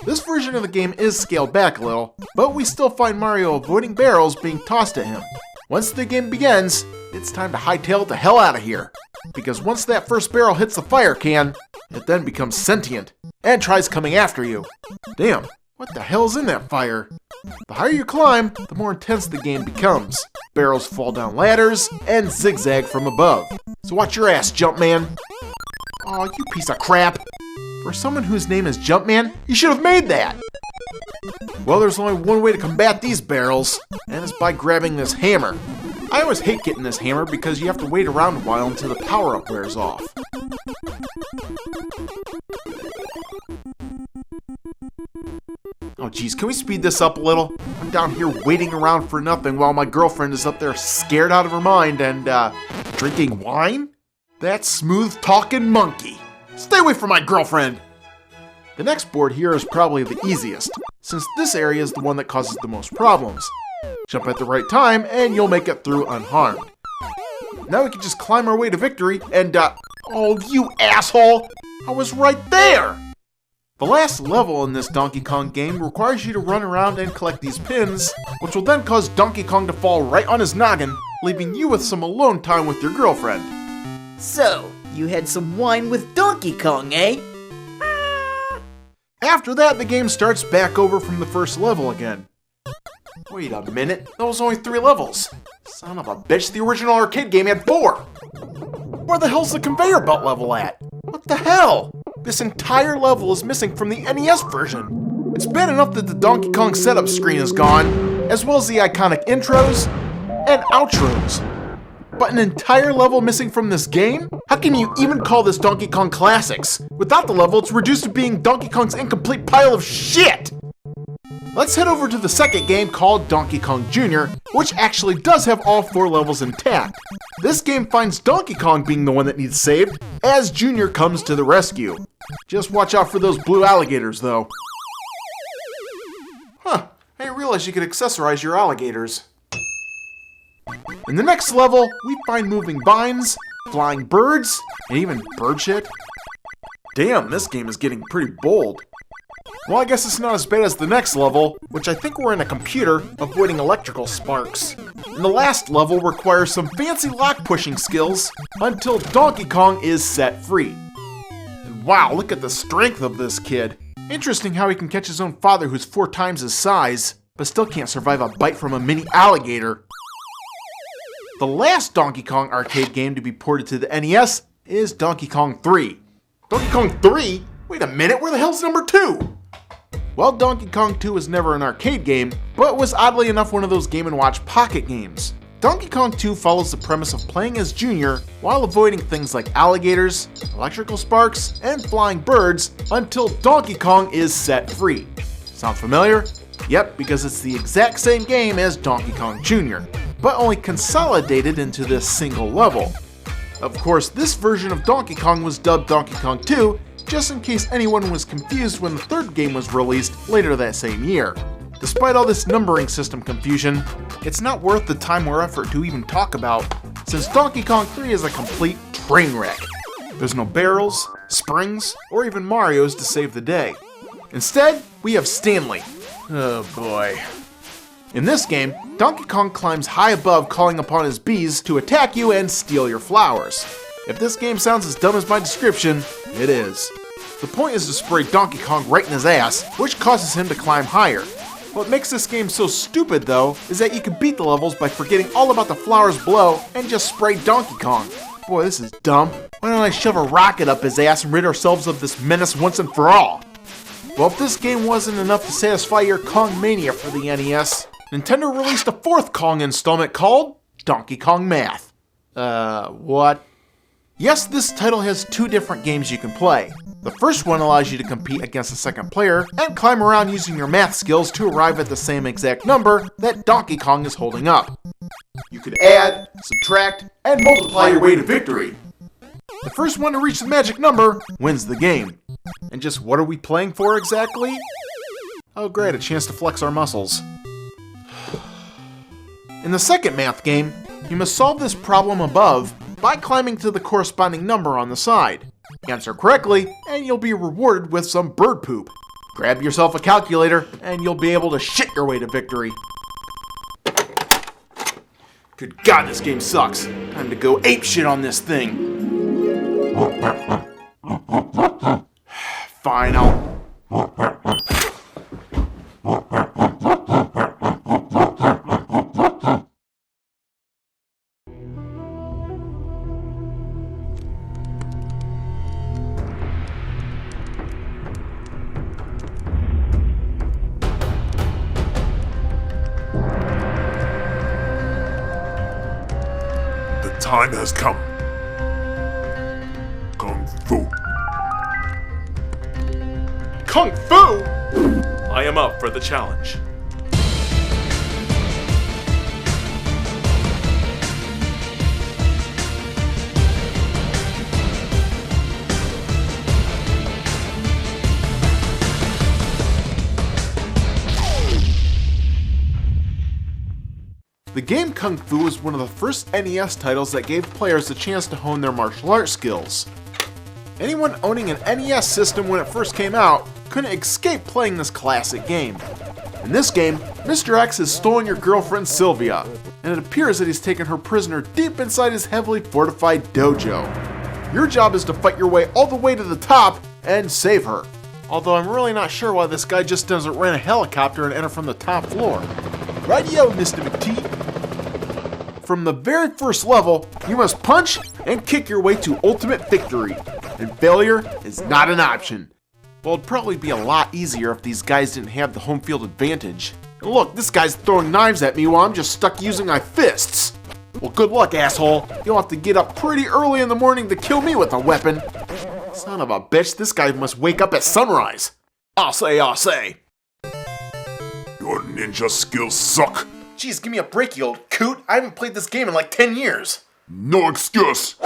This version of the game is scaled back a little, but we still find Mario avoiding barrels being tossed at him. Once the game begins, it's time to hightail it the hell out of here. Because once that first barrel hits the fire can, it then becomes sentient, and tries coming after you. Damn, what the hell's in that fire? The higher you climb, the more intense the game becomes. Barrels fall down ladders, and zigzag from above. So watch your ass, Jumpman. Aw, you piece of crap. For someone whose name is Jumpman, you should have made that. Well, there's only one way to combat these barrels, and it's by grabbing this hammer. I always hate getting this hammer because you have to wait around a while until the power-up wears off. Oh geez, can we speed this up a little? I'm down here waiting around for nothing while my girlfriend is up there scared out of her mind and, drinking wine? That smooth-talking monkey. Stay away from my girlfriend! The next board here is probably the easiest, since this area is the one that causes the most problems. Jump at the right time and you'll make it through unharmed. Now we can just climb our way to victory and, oh you asshole! I was right there! The last level in this Donkey Kong game requires you to run around and collect these pins, which will then cause Donkey Kong to fall right on his noggin, leaving you with some alone time with your girlfriend. So, you had some wine with Donkey Kong, eh? After that, the game starts back over from the first level again. Wait a minute, that was only 3 levels. Son of a bitch, the original arcade game had 4! Where the hell's the conveyor belt level at? What the hell? This entire level is missing from the NES version. It's bad enough that the Donkey Kong setup screen is gone, as well as the iconic intros and outros. But an entire level missing from this game? How can you even call this Donkey Kong Classics? Without the level, it's reduced to being Donkey Kong's incomplete pile of shit! Let's head over to the second game called Donkey Kong Jr., which actually does have all 4 levels intact. This game finds Donkey Kong being the one that needs saved, as Jr. comes to the rescue. Just watch out for those blue alligators, though. Huh, I didn't realize you could accessorize your alligators. In the next level, we find moving vines, flying birds, and even bird shit. Damn, this game is getting pretty bold. Well, I guess it's not as bad as the next level, which I think we're in a computer, avoiding electrical sparks. And the last level requires some fancy lock-pushing skills until Donkey Kong is set free. And wow, look at the strength of this kid. Interesting how he can catch his own father who's 4 times his size, but still can't survive a bite from a mini alligator. The last Donkey Kong arcade game to be ported to the NES is Donkey Kong 3. Donkey Kong 3? Wait a minute, where the hell's number 2? Well, Donkey Kong 2 was never an arcade game, but was oddly enough one of those Game & Watch pocket games. Donkey Kong 2 follows the premise of playing as Junior while avoiding things like alligators, electrical sparks, and flying birds until Donkey Kong is set free. Sound familiar? Yep, because it's the exact same game as Donkey Kong Jr., but only consolidated into this single level. Of course, this version of Donkey Kong was dubbed Donkey Kong 2, just in case anyone was confused when the third game was released later that same year. Despite all this numbering system confusion, it's not worth the time or effort to even talk about, since Donkey Kong 3 is a complete train wreck. There's no barrels, springs, or even Marios to save the day. Instead, we have Stanley. Oh boy. In this game, Donkey Kong climbs high above calling upon his bees to attack you and steal your flowers. If this game sounds as dumb as my description, it is. The point is to spray Donkey Kong right in his ass, which causes him to climb higher. What makes this game so stupid though, is that you can beat the levels by forgetting all about the flowers below and just spray Donkey Kong. Boy, this is dumb. Why don't I shove a rocket up his ass and rid ourselves of this menace once and for all? Well, if this game wasn't enough to satisfy your Kong mania for the NES, Nintendo released a 4th Kong installment called Donkey Kong Math. What? Yes, this title has 2 different games you can play. The first one allows you to compete against a second player and climb around using your math skills to arrive at the same exact number that Donkey Kong is holding up. You could add, subtract, and multiply your way to victory. The first one to reach the magic number wins the game. And just what are we playing for exactly? Oh great, a chance to flex our muscles. In the second math game, you must solve this problem above by climbing to the corresponding number on the side. Answer correctly, and you'll be rewarded with some bird poop. Grab yourself a calculator, and you'll be able to shit your way to victory. Good God, this game sucks. Time to go apeshit on this thing. Fine, The time has come. Kung Fu. Kung Fu? I am up for the challenge. The game Kung Fu was one of the first NES titles that gave players a chance to hone their martial arts skills. Anyone owning an NES system when it first came out couldn't escape playing this classic game. In this game, Mr. X has stolen your girlfriend Sylvia, and it appears that he's taken her prisoner deep inside his heavily fortified dojo. Your job is to fight your way all the way to the top and save her. Although I'm really not sure why this guy just doesn't rent a helicopter and enter from the top floor. Rightio, Mr. McTee. From the very first level, you must punch and kick your way to ultimate victory, and failure is not an option. Well, it'd probably be a lot easier if these guys didn't have the home field advantage. And look, this guy's throwing knives at me while I'm just stuck using my fists. Well, good luck, asshole. You'll have to get up pretty early in the morning to kill me with a weapon. Son of a bitch, this guy must wake up at sunrise. I'll say. Your ninja skills suck. Jeez, give me a break, you old coot. I haven't played this game in like 10 years. No excuse.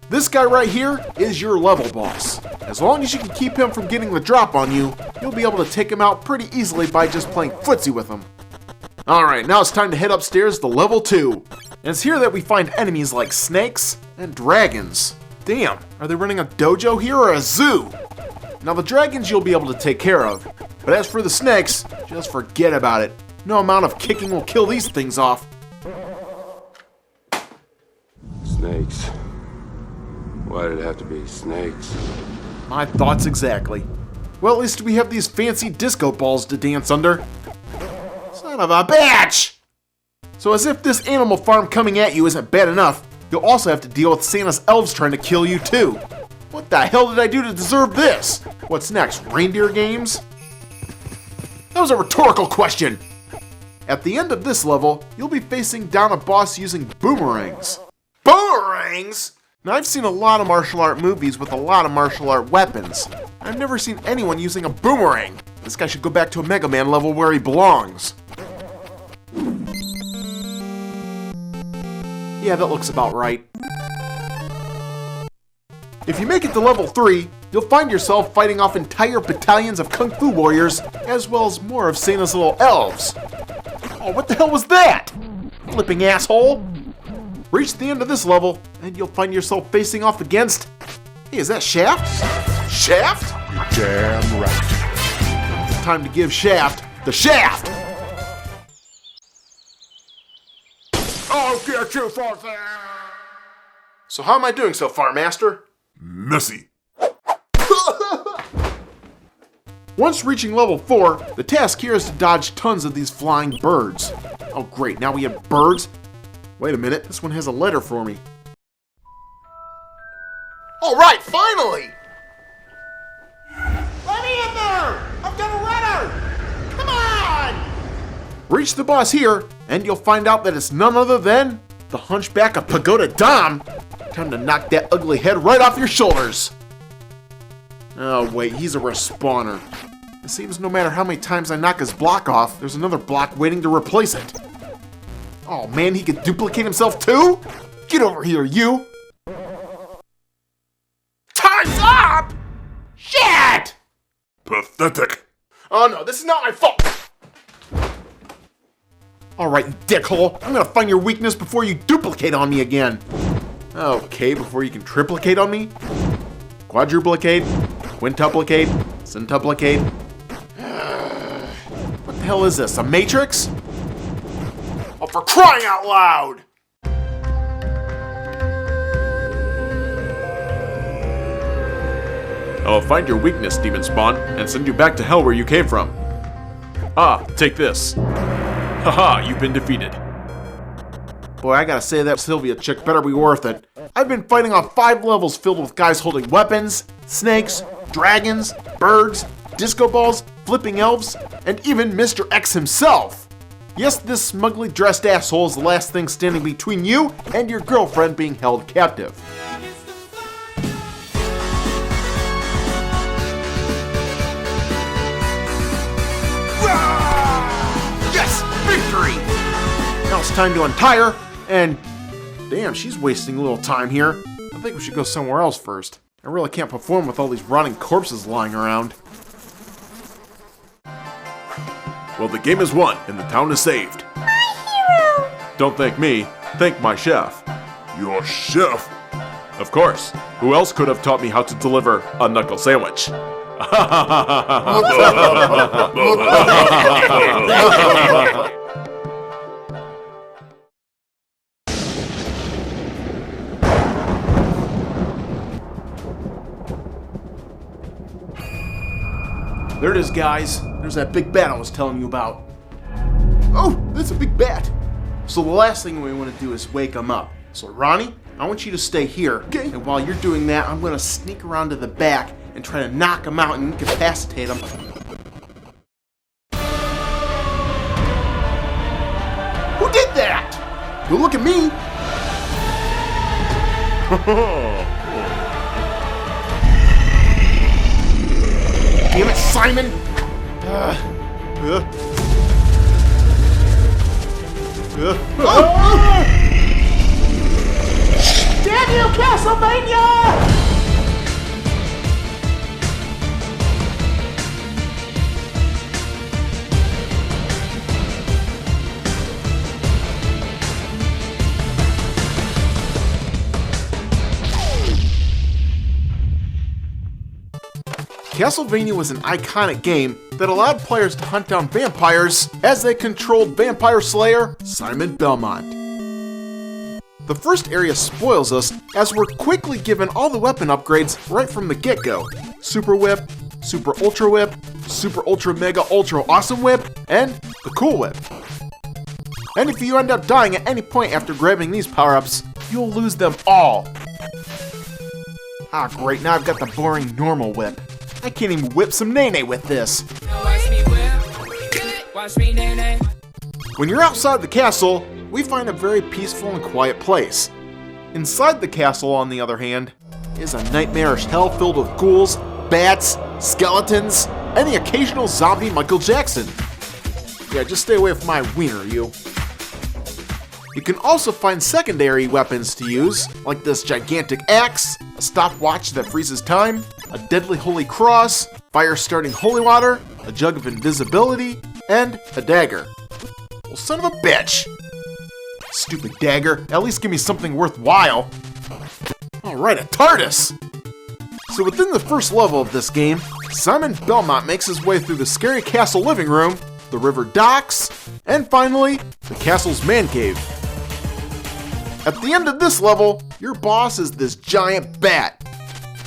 This guy right here is your level boss. As long as you can keep him from getting the drop on you, you'll be able to take him out pretty easily by just playing footsie with him. Alright, now it's time to head upstairs to level 2. And it's here that we find enemies like snakes and dragons. Damn, are they running a dojo here or a zoo? Now the dragons you'll be able to take care of. But as for the snakes, just forget about it. No amount of kicking will kill these things off. Snakes. Why did it have to be snakes? My thoughts exactly. Well, at least we have these fancy disco balls to dance under. Son of a bitch! So as if this animal farm coming at you isn't bad enough, you'll also have to deal with Santa's elves trying to kill you too. What the hell did I do to deserve this? What's next, reindeer games? That was a rhetorical question! At the end of this level, you'll be facing down a boss using boomerangs. Boomerangs? Now I've seen a lot of martial art movies with a lot of martial art weapons. I've never seen anyone using a boomerang. This guy should go back to a MegaMan level where he belongs. Yeah, that looks about right. If you make it to level 3, you'll find yourself fighting off entire battalions of Kung Fu warriors, as well as more of Santa's little elves. Oh, what the hell was that? Flipping asshole! Reach the end of this level, and you'll find yourself facing off against... Hey, is that Shaft? Shaft? Damn right. Time to give Shaft the shaft! I'll get you for that. So how am I doing so far, Master? Messy. Once reaching level 4, the task here is to dodge tons of these flying birds. Oh great, now we have birds? Wait a minute, this one has a letter for me. Alright, finally! Let me in there! I've got a letter! Come on! Reach the boss here, and you'll find out that it's none other than the the hunchback of Pagoda Dom. Time to knock that ugly head right off your shoulders. Oh wait, he's a respawner. It seems no matter how many times I knock his block off, there's another block waiting to replace it. Oh man, he could duplicate himself too? Get over here, you! Time's up! Shit! Pathetic. Oh no, this is not my fault! Alright, dickhole, I'm gonna find your weakness before you duplicate on me again. Okay, before you can triplicate on me? Quadruplicate? Quintuplicate? Centuplicate? What the hell is this, a Matrix? Oh, for crying out loud! I'll find your weakness, Demon Spawn, and send you back to hell where you came from. Ah, take this. Haha, you've been defeated. Boy, I gotta say that Sylvia chick better be worth it. I've been fighting on 5 levels filled with guys holding weapons, snakes, dragons, birds, disco balls, flipping elves, and even Mr. X himself. Yes, this smugly dressed asshole is the last thing standing between you and your girlfriend being held captive. Yes! Victory! Now it's time to untie her, and damn, she's wasting a little time here. I think we should go somewhere else first. I really can't perform with all these rotting corpses lying around. Well, the game is won, and the town is saved. My hero! Don't thank me, thank my chef. Your chef? Of course. Who else could have taught me how to deliver a knuckle sandwich? There it is, guys. There's that big bat I was telling you about. Oh, that's a big bat. So the last thing we want to do is wake him up. So Ronnie, I want you to stay here. Okay. And while you're doing that, I'm going to sneak around to the back and try to knock him out and incapacitate him. Who did that? Don't look at me. Damn it, Simon! Damn you, Castlevania! Castlevania was an iconic game that allowed players to hunt down vampires as they controlled vampire slayer Simon Belmont. The first area spoils us as we're quickly given all the weapon upgrades right from the get-go. Super Whip, Super Ultra Whip, Super Ultra Mega Ultra Awesome Whip, and the Cool Whip. And if you end up dying at any point after grabbing these power-ups, you'll lose them all. Ah great, now I've got the boring normal whip. I can't even whip some nene with this. When you're outside the castle, we find a very peaceful and quiet place. Inside the castle, on the other hand, is a nightmarish hell filled with ghouls, bats, skeletons, and the occasional zombie Michael Jackson. Yeah, just stay away from my wiener, you. You can also find secondary weapons to use, like this gigantic axe, a stopwatch that freezes time, a deadly holy cross, fire-starting holy water, a jug of invisibility, and a dagger. Well, son of a bitch! Stupid dagger, at least give me something worthwhile. Alright, a TARDIS! So within the first level of this game, Simon Belmont makes his way through the scary castle living room, the river docks, and finally, the castle's man cave. At the end of this level, your boss is this giant bat.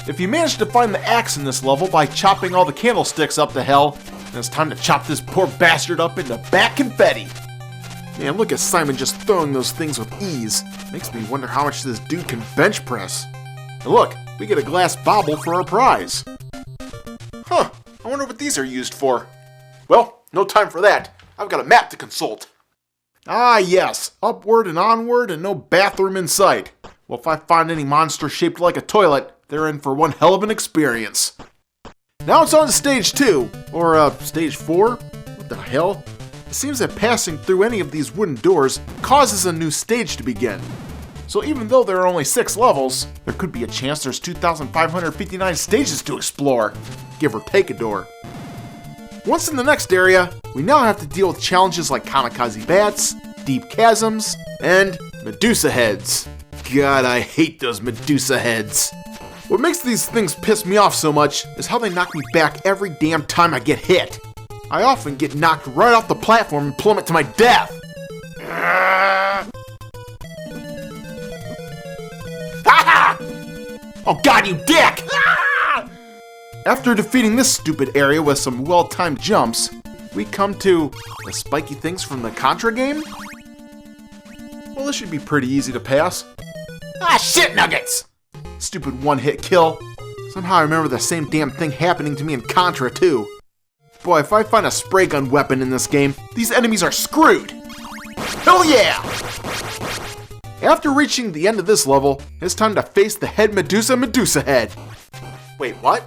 If you manage to find the axe in this level by chopping all the candlesticks up to hell, then it's time to chop this poor bastard up into bat confetti. Man, look at Simon just throwing those things with ease. Makes me wonder how much this dude can bench press. And look, we get a glass bauble for our prize. Huh, I wonder what these are used for. Well, no time for that. I've got a map to consult. Ah yes, upward and onward and no bathroom in sight. Well, if I find any monster shaped like a toilet, they're in for one hell of an experience. Now it's on to stage 2, or stage 4? What the hell? It seems that passing through any of these wooden doors causes a new stage to begin. So even though there are only 6 levels, there could be a chance there's 2,559 stages to explore, give or take a door. Once in the next area, we now have to deal with challenges like kamikaze bats, deep chasms, and Medusa heads. God, I hate those Medusa heads. What makes these things piss me off so much is how they knock me back every damn time I get hit. I often get knocked right off the platform and plummet to my death. Oh god, you dick! After defeating this stupid area with some well-timed jumps, we come to the spiky things from the Contra game? Well, this should be pretty easy to pass. Ah, shit nuggets! Stupid one-hit kill. Somehow I remember the same damn thing happening to me in Contra, too. Boy, if I find a spray gun weapon in this game, these enemies are screwed! Hell yeah! After reaching the end of this level, it's time to face the head Medusa head. Wait, what?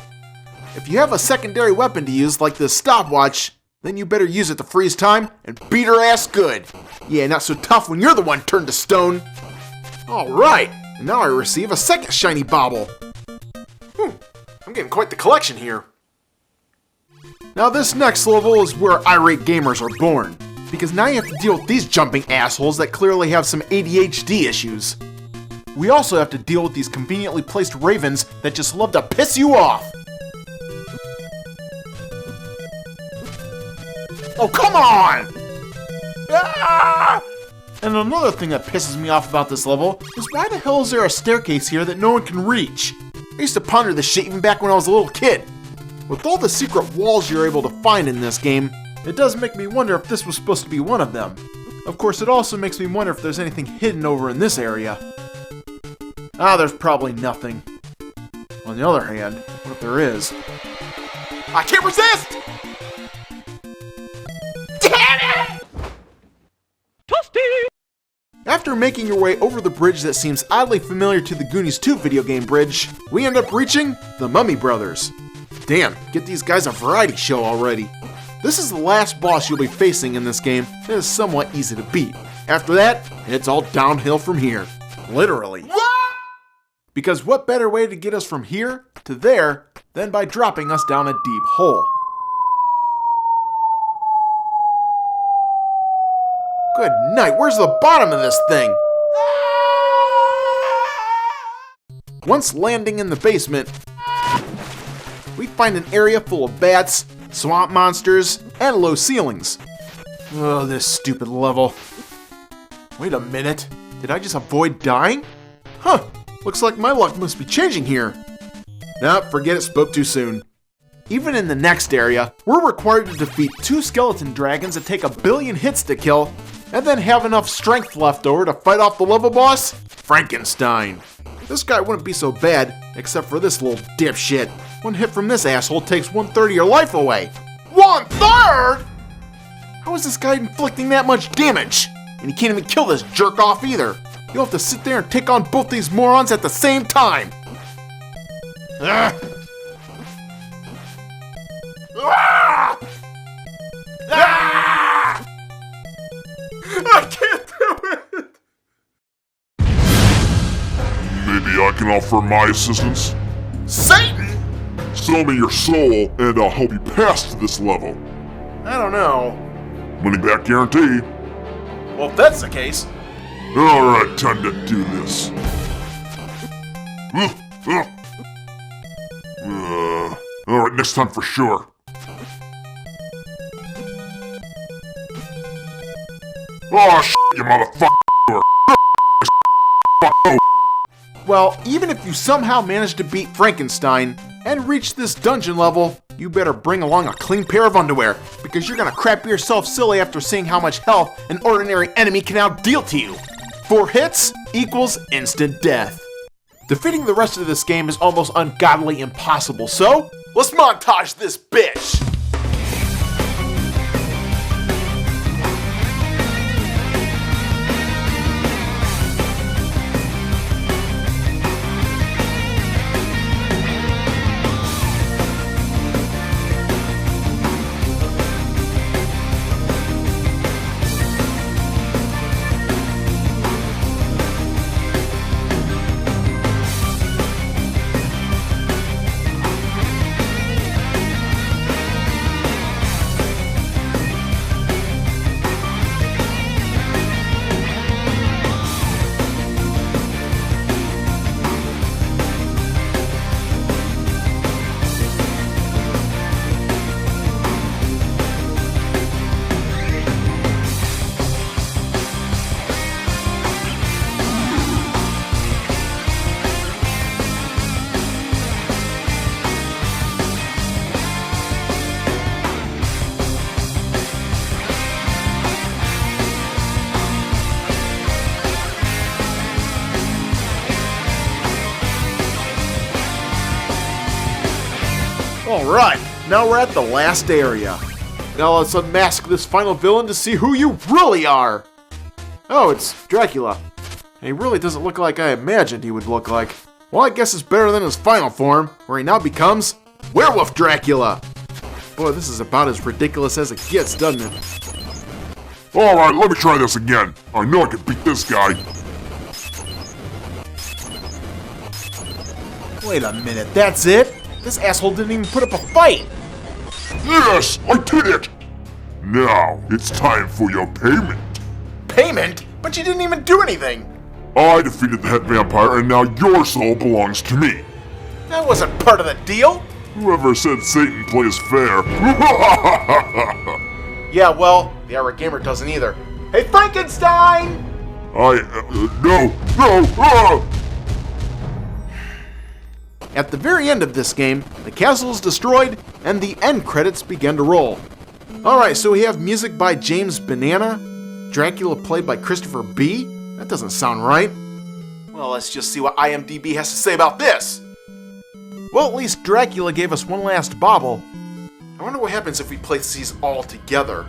If you have a secondary weapon to use, like this stopwatch, then you better use it to freeze time and beat her ass good. Yeah, not so tough when you're the one turned to stone. Alright, and now I receive a second shiny bauble. I'm getting quite the collection here. Now this next level is where irate gamers are born, because now you have to deal with these jumping assholes that clearly have some ADHD issues. We also have to deal with these conveniently placed ravens that just love to piss you off. Oh, come on! Ah! And another thing that pisses me off about this level is why the hell is there a staircase here that no one can reach? I used to ponder this shit even back when I was a little kid. With all the secret walls you're able to find in this game, it does make me wonder if this was supposed to be one of them. Of course, it also makes me wonder if there's anything hidden over in this area. Ah, there's probably nothing. On the other hand, what if there is? I can't resist! Damn it! Toasty! After making your way over the bridge that seems oddly familiar to the Goonies 2 video game bridge, we end up reaching the Mummy Brothers. Damn, get these guys a variety show already. This is the last boss you'll be facing in this game. It is somewhat easy to beat. After that, it's all downhill from here. Literally. What? Because what better way to get us from here to there than by dropping us down a deep hole? Good night, where's the bottom of this thing? Once landing in the basement, we find an area full of bats, swamp monsters, and low ceilings. Oh, this stupid level. Wait a minute, did I just avoid dying? Huh, looks like my luck must be changing here. Nope, forget it, spoke too soon. Even in the next area, we're required to defeat 2 skeleton dragons that take 1 billion hits to kill, and then have enough strength left over to fight off the level boss, Frankenstein. This guy wouldn't be so bad, except for this little dipshit. One hit from this asshole takes 1/3 of your life away. 1/3?! How is this guy inflicting that much damage? And he can't even kill this jerk off either. You'll have to sit there and take on both these morons at the same time. Ah! Ah! Ah! I can't do it! Maybe I can offer my assistance? Satan! Sell me your soul, and I'll help you pass to this level. I don't know. Money back guarantee. Well, if that's the case... Alright, time to do this. Alright, next time for sure. Oh, shit, you motherfucker! Well, even if you somehow manage to beat Frankenstein and reach this dungeon level, you better bring along a clean pair of underwear, because you're gonna crap yourself silly after seeing how much health an ordinary enemy can now deal to you. 4 hits equals instant death. Defeating the rest of this game is almost ungodly impossible, so let's montage this bitch! Alright, now we're at the last area. Now let's unmask this final villain to see who you really are! Oh, it's Dracula. And he really doesn't look like I imagined he would look like. Well, I guess it's better than his final form, where he now becomes Werewolf Dracula! Boy, this is about as ridiculous as it gets, doesn't it? Alright, let me try this again. I know I can beat this guy. Wait a minute, that's it? This asshole didn't even put up a fight! Yes, I did it! Now, it's time for your payment. Payment? But you didn't even do anything! I defeated the head vampire, and now your soul belongs to me. That wasn't part of the deal! Whoever said Satan plays fair. Yeah, well, the Irate Gamer doesn't either. Hey, Frankenstein! No! At the very end of this game, the castle is destroyed, and the end credits begin to roll. Alright, so we have music by James Banana, Dracula played by Christopher B. That doesn't sound right. Well, let's just see what IMDb has to say about this. Well, at least Dracula gave us one last bauble. I wonder what happens if we place these all together.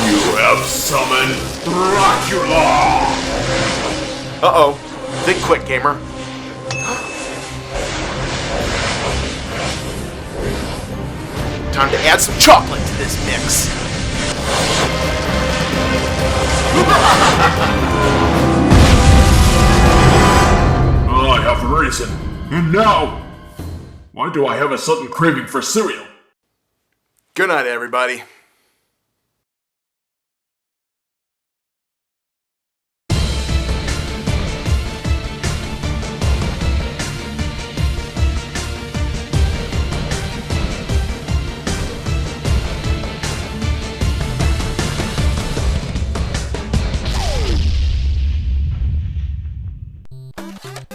You have summoned Dracula! Uh-oh. Think quick, gamer. Time to add some chocolate to this mix. I have risen. And now, why do I have a sudden craving for cereal? Good night, everybody.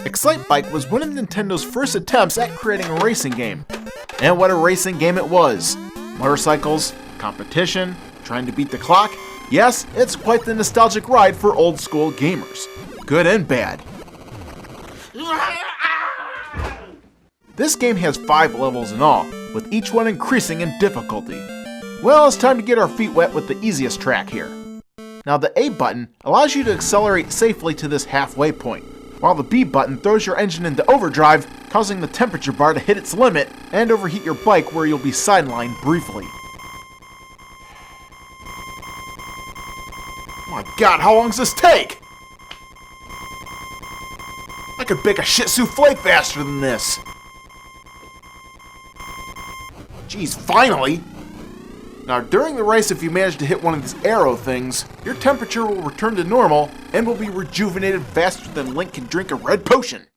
Excitebike was one of Nintendo's first attempts at creating a racing game. And what a racing game it was! Motorcycles, competition, trying to beat the clock. Yes, it's quite the nostalgic ride for old school gamers. Good and bad. This game has 5 levels in all, with each one increasing in difficulty. Well, it's time to get our feet wet with the easiest track here. Now the A button allows you to accelerate safely to this halfway point, while the B button throws your engine into overdrive, causing the temperature bar to hit its limit and overheat your bike where you'll be sidelined briefly. My god, how long does this take? I could bake a shit souffle faster than this. Jeez, finally! Now during the race, if you manage to hit one of these arrow things, your temperature will return to normal and will be rejuvenated faster than Link can drink a red potion.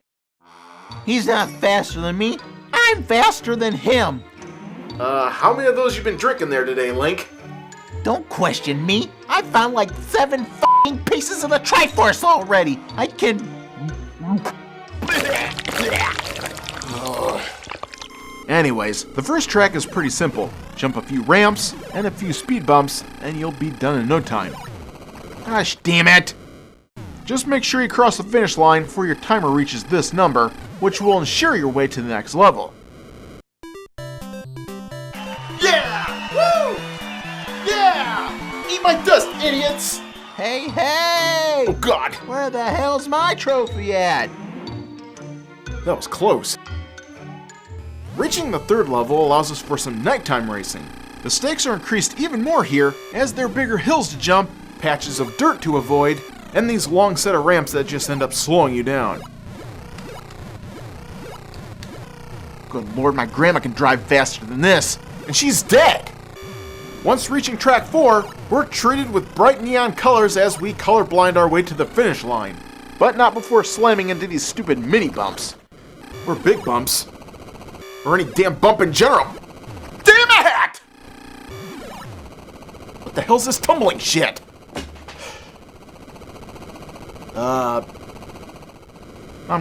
He's not faster than me. I'm faster than him. How many of those you been drinking there today, Link? Don't question me. I found like 7 f***ing pieces of the Triforce already. I can... Anyways, the first track is pretty simple. Jump a few ramps and a few speed bumps and you'll be done in no time. Gosh damn it! Just make sure you cross the finish line before your timer reaches this number, which will ensure your way to the next level. Yeah! Woo! Yeah! Eat my dust, idiots! Hey, hey! Oh god! Where the hell's my trophy at? That was close. Reaching the 3rd level allows us for some nighttime racing. The stakes are increased even more here, as there are bigger hills to jump, patches of dirt to avoid, and these long set of ramps that just end up slowing you down. Good lord, my grandma can drive faster than this, and she's dead! Once reaching track 4, we're treated with bright neon colors as we colorblind our way to the finish line. But not before slamming into these stupid mini bumps. Or big bumps. Or any damn bump in general. Damn it! What the hell's this tumbling shit? I'm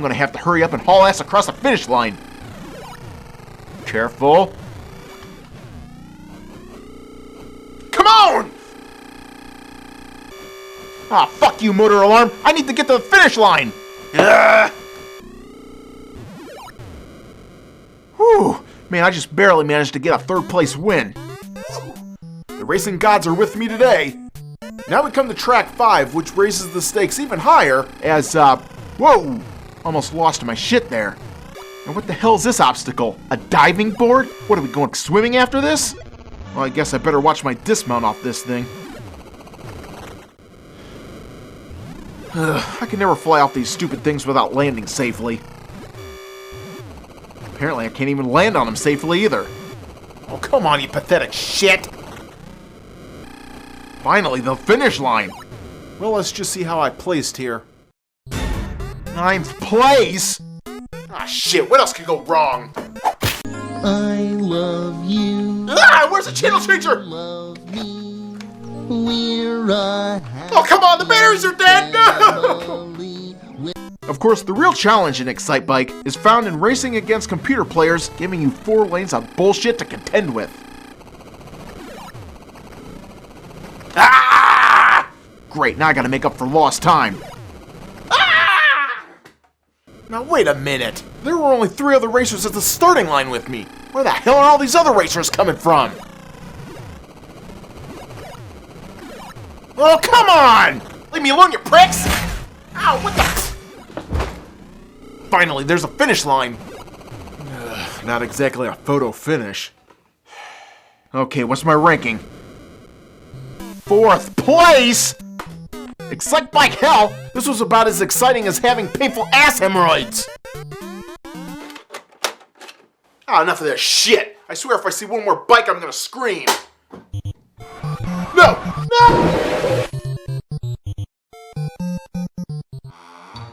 gonna have to hurry up and haul ass across the finish line. Careful. Come on! Ah, fuck you, motor alarm. I need to get to the finish line. Whew. Man, I just barely managed to get a third place win. The racing gods are with me today. Now we come to track 5, which raises the stakes even higher as, whoa! Almost lost my shit there. And what the hell is this obstacle? A diving board? What, are we going swimming after this? Well, I guess I better watch my dismount off this thing. I can never fly off these stupid things without landing safely. Apparently I can't even land on them safely either. Oh, come on, you pathetic shit! Finally, the finish line! Well, let's just see how I placed here. 9th place? Ah, shit, what else could go wrong? I love you. Ah, where's the channel changer? Love me. We're a Oh, come on, the batteries are dead! No! Of course, the real challenge in Excitebike is found in racing against computer players, giving you 4 lanes of bullshit to contend with. Ah! Great, now I gotta make up for lost time. Ah! Now wait a minute. There were only 3 other racers at the starting line with me. Where the hell are all these other racers coming from? Oh, come on! Leave me alone, you pricks! Ow, what the... Finally, there's a finish line. Not exactly a photo finish. Okay, what's my ranking? 4th place? Excitebike hell! This was about as exciting as having painful ass hemorrhoids! Ah, enough of this shit! I swear if I see one more bike, I'm gonna scream! No! No!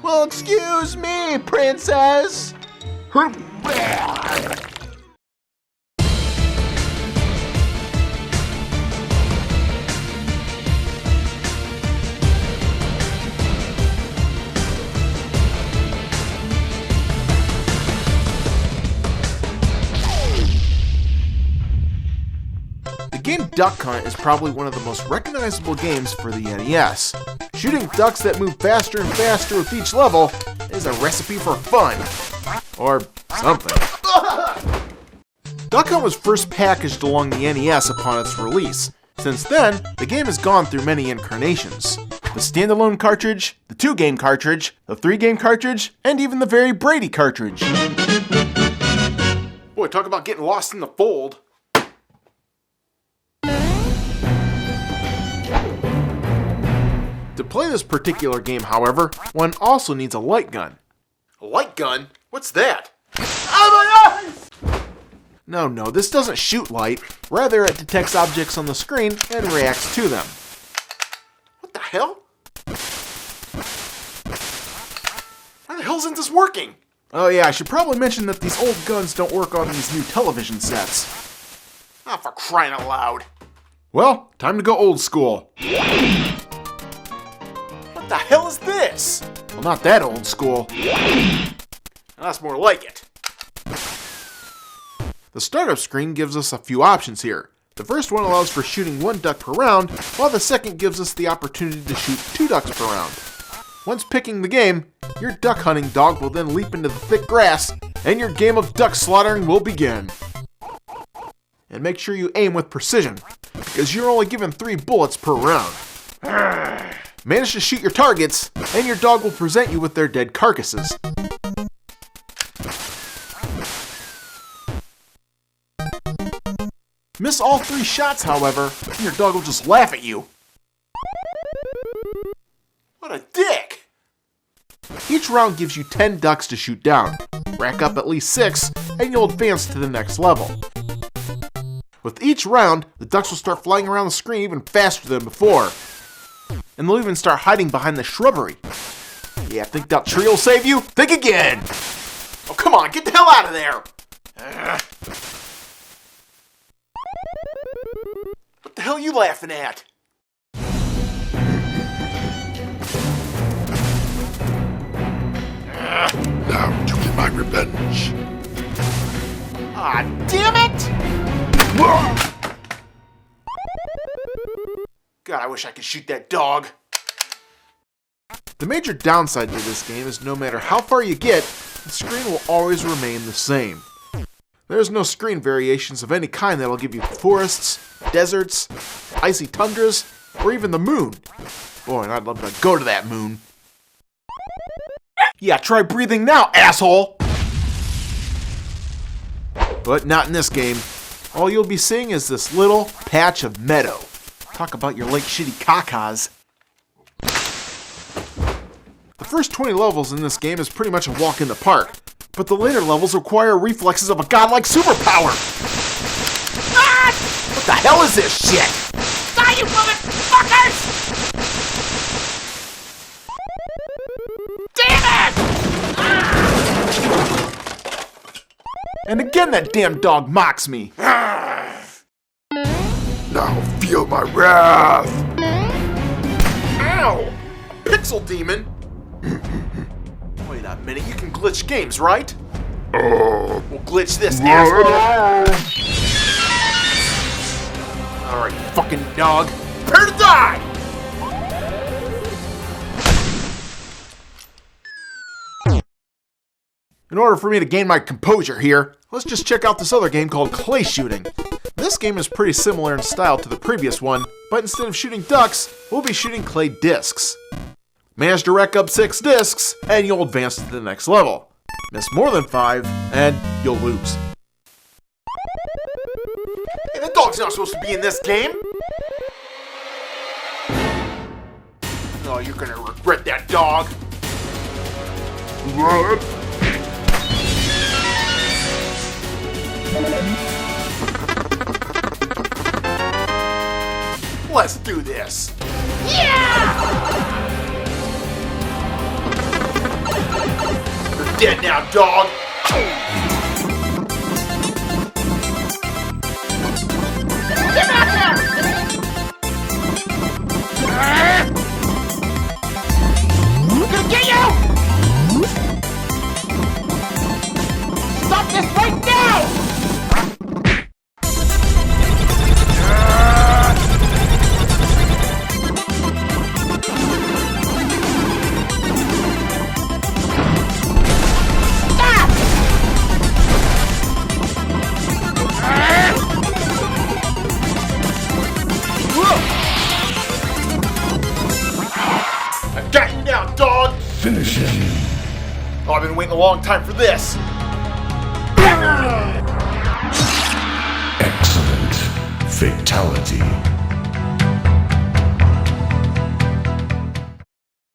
Well, excuse me, princess! The game Duck Hunt is probably one of the most recognizable games for the NES. Shooting ducks that move faster and faster with each level is a recipe for fun. Or something. Duck Hunt was first packaged along the NES upon its release. Since then, the game has gone through many incarnations. The standalone cartridge, the 2-game cartridge, the 3-game cartridge, and even the very Brady cartridge. Boy, talk about getting lost in the fold. To play this particular game, however, one also needs a light gun. A light gun? What's that? Oh my eyes! No, this doesn't shoot light. Rather, it detects objects on the screen and reacts to them. What the hell? Why the hell isn't this working? Oh yeah, I should probably mention that these old guns don't work on these new television sets. Ah, for crying out loud. Well, time to go old school. What the hell is this? Well, not that old school. That's more like it. The startup screen gives us a few options here. The first one allows for shooting 1 duck per round, while the second gives us the opportunity to shoot 2 ducks per round. Once picking the game, your duck hunting dog will then leap into the thick grass, and your game of duck slaughtering will begin. And make sure you aim with precision, because you're only given 3 bullets per round. Manage to shoot your targets, and your dog will present you with their dead carcasses. Miss all 3 shots, however, and your dog will just laugh at you. What a dick! Each round gives you 10 ducks to shoot down. Rack up at least 6, and you'll advance to the next level. With each round, the ducks will start flying around the screen even faster than before. And they'll even start hiding behind the shrubbery. Yeah, think that tree will save you? Think again! Oh, come on, get the hell out of there! What the hell are you laughing at? Now to get my revenge. Ah, damn it! God, I wish I could shoot that dog. The major downside to this game is no matter how far you get, the screen will always remain the same. There's no screen variations of any kind that'll give you forests, deserts, icy tundras, or even the moon. Boy, and I'd love to go to that moon. Yeah, try breathing now, asshole! But not in this game. All you'll be seeing is this little patch of meadow. Talk about your lake shitty cacas. The first 20 levels in this game is pretty much a walk in the park, but the later levels require reflexes of a godlike superpower. Ah! What the hell is this shit? Die, you motherfuckers! Damn it! And again that damn dog mocks me. Now feel my wrath! Ow! A pixel demon? Wait a minute, you can glitch games, right? We'll glitch this, asshole! Alright, fucking dog. Prepare to die! In order for me to gain my composure here, let's just check out this other game called Clay Shooting. This game is pretty similar in style to the previous one, but instead of shooting ducks, we'll be shooting clay discs. Manage to rack up 6 discs, and you'll advance to the next level. Miss more than 5, and you'll lose. Hey, the dog's not supposed to be in this game! Oh, you're gonna regret that, dog! What? Let's do this! You're dead now, dog! Get back there! I'm gonna get you! Stop this right now! Got you now, dog! Finish him. Oh, I've been waiting a long time for this! Excellent. Fatality.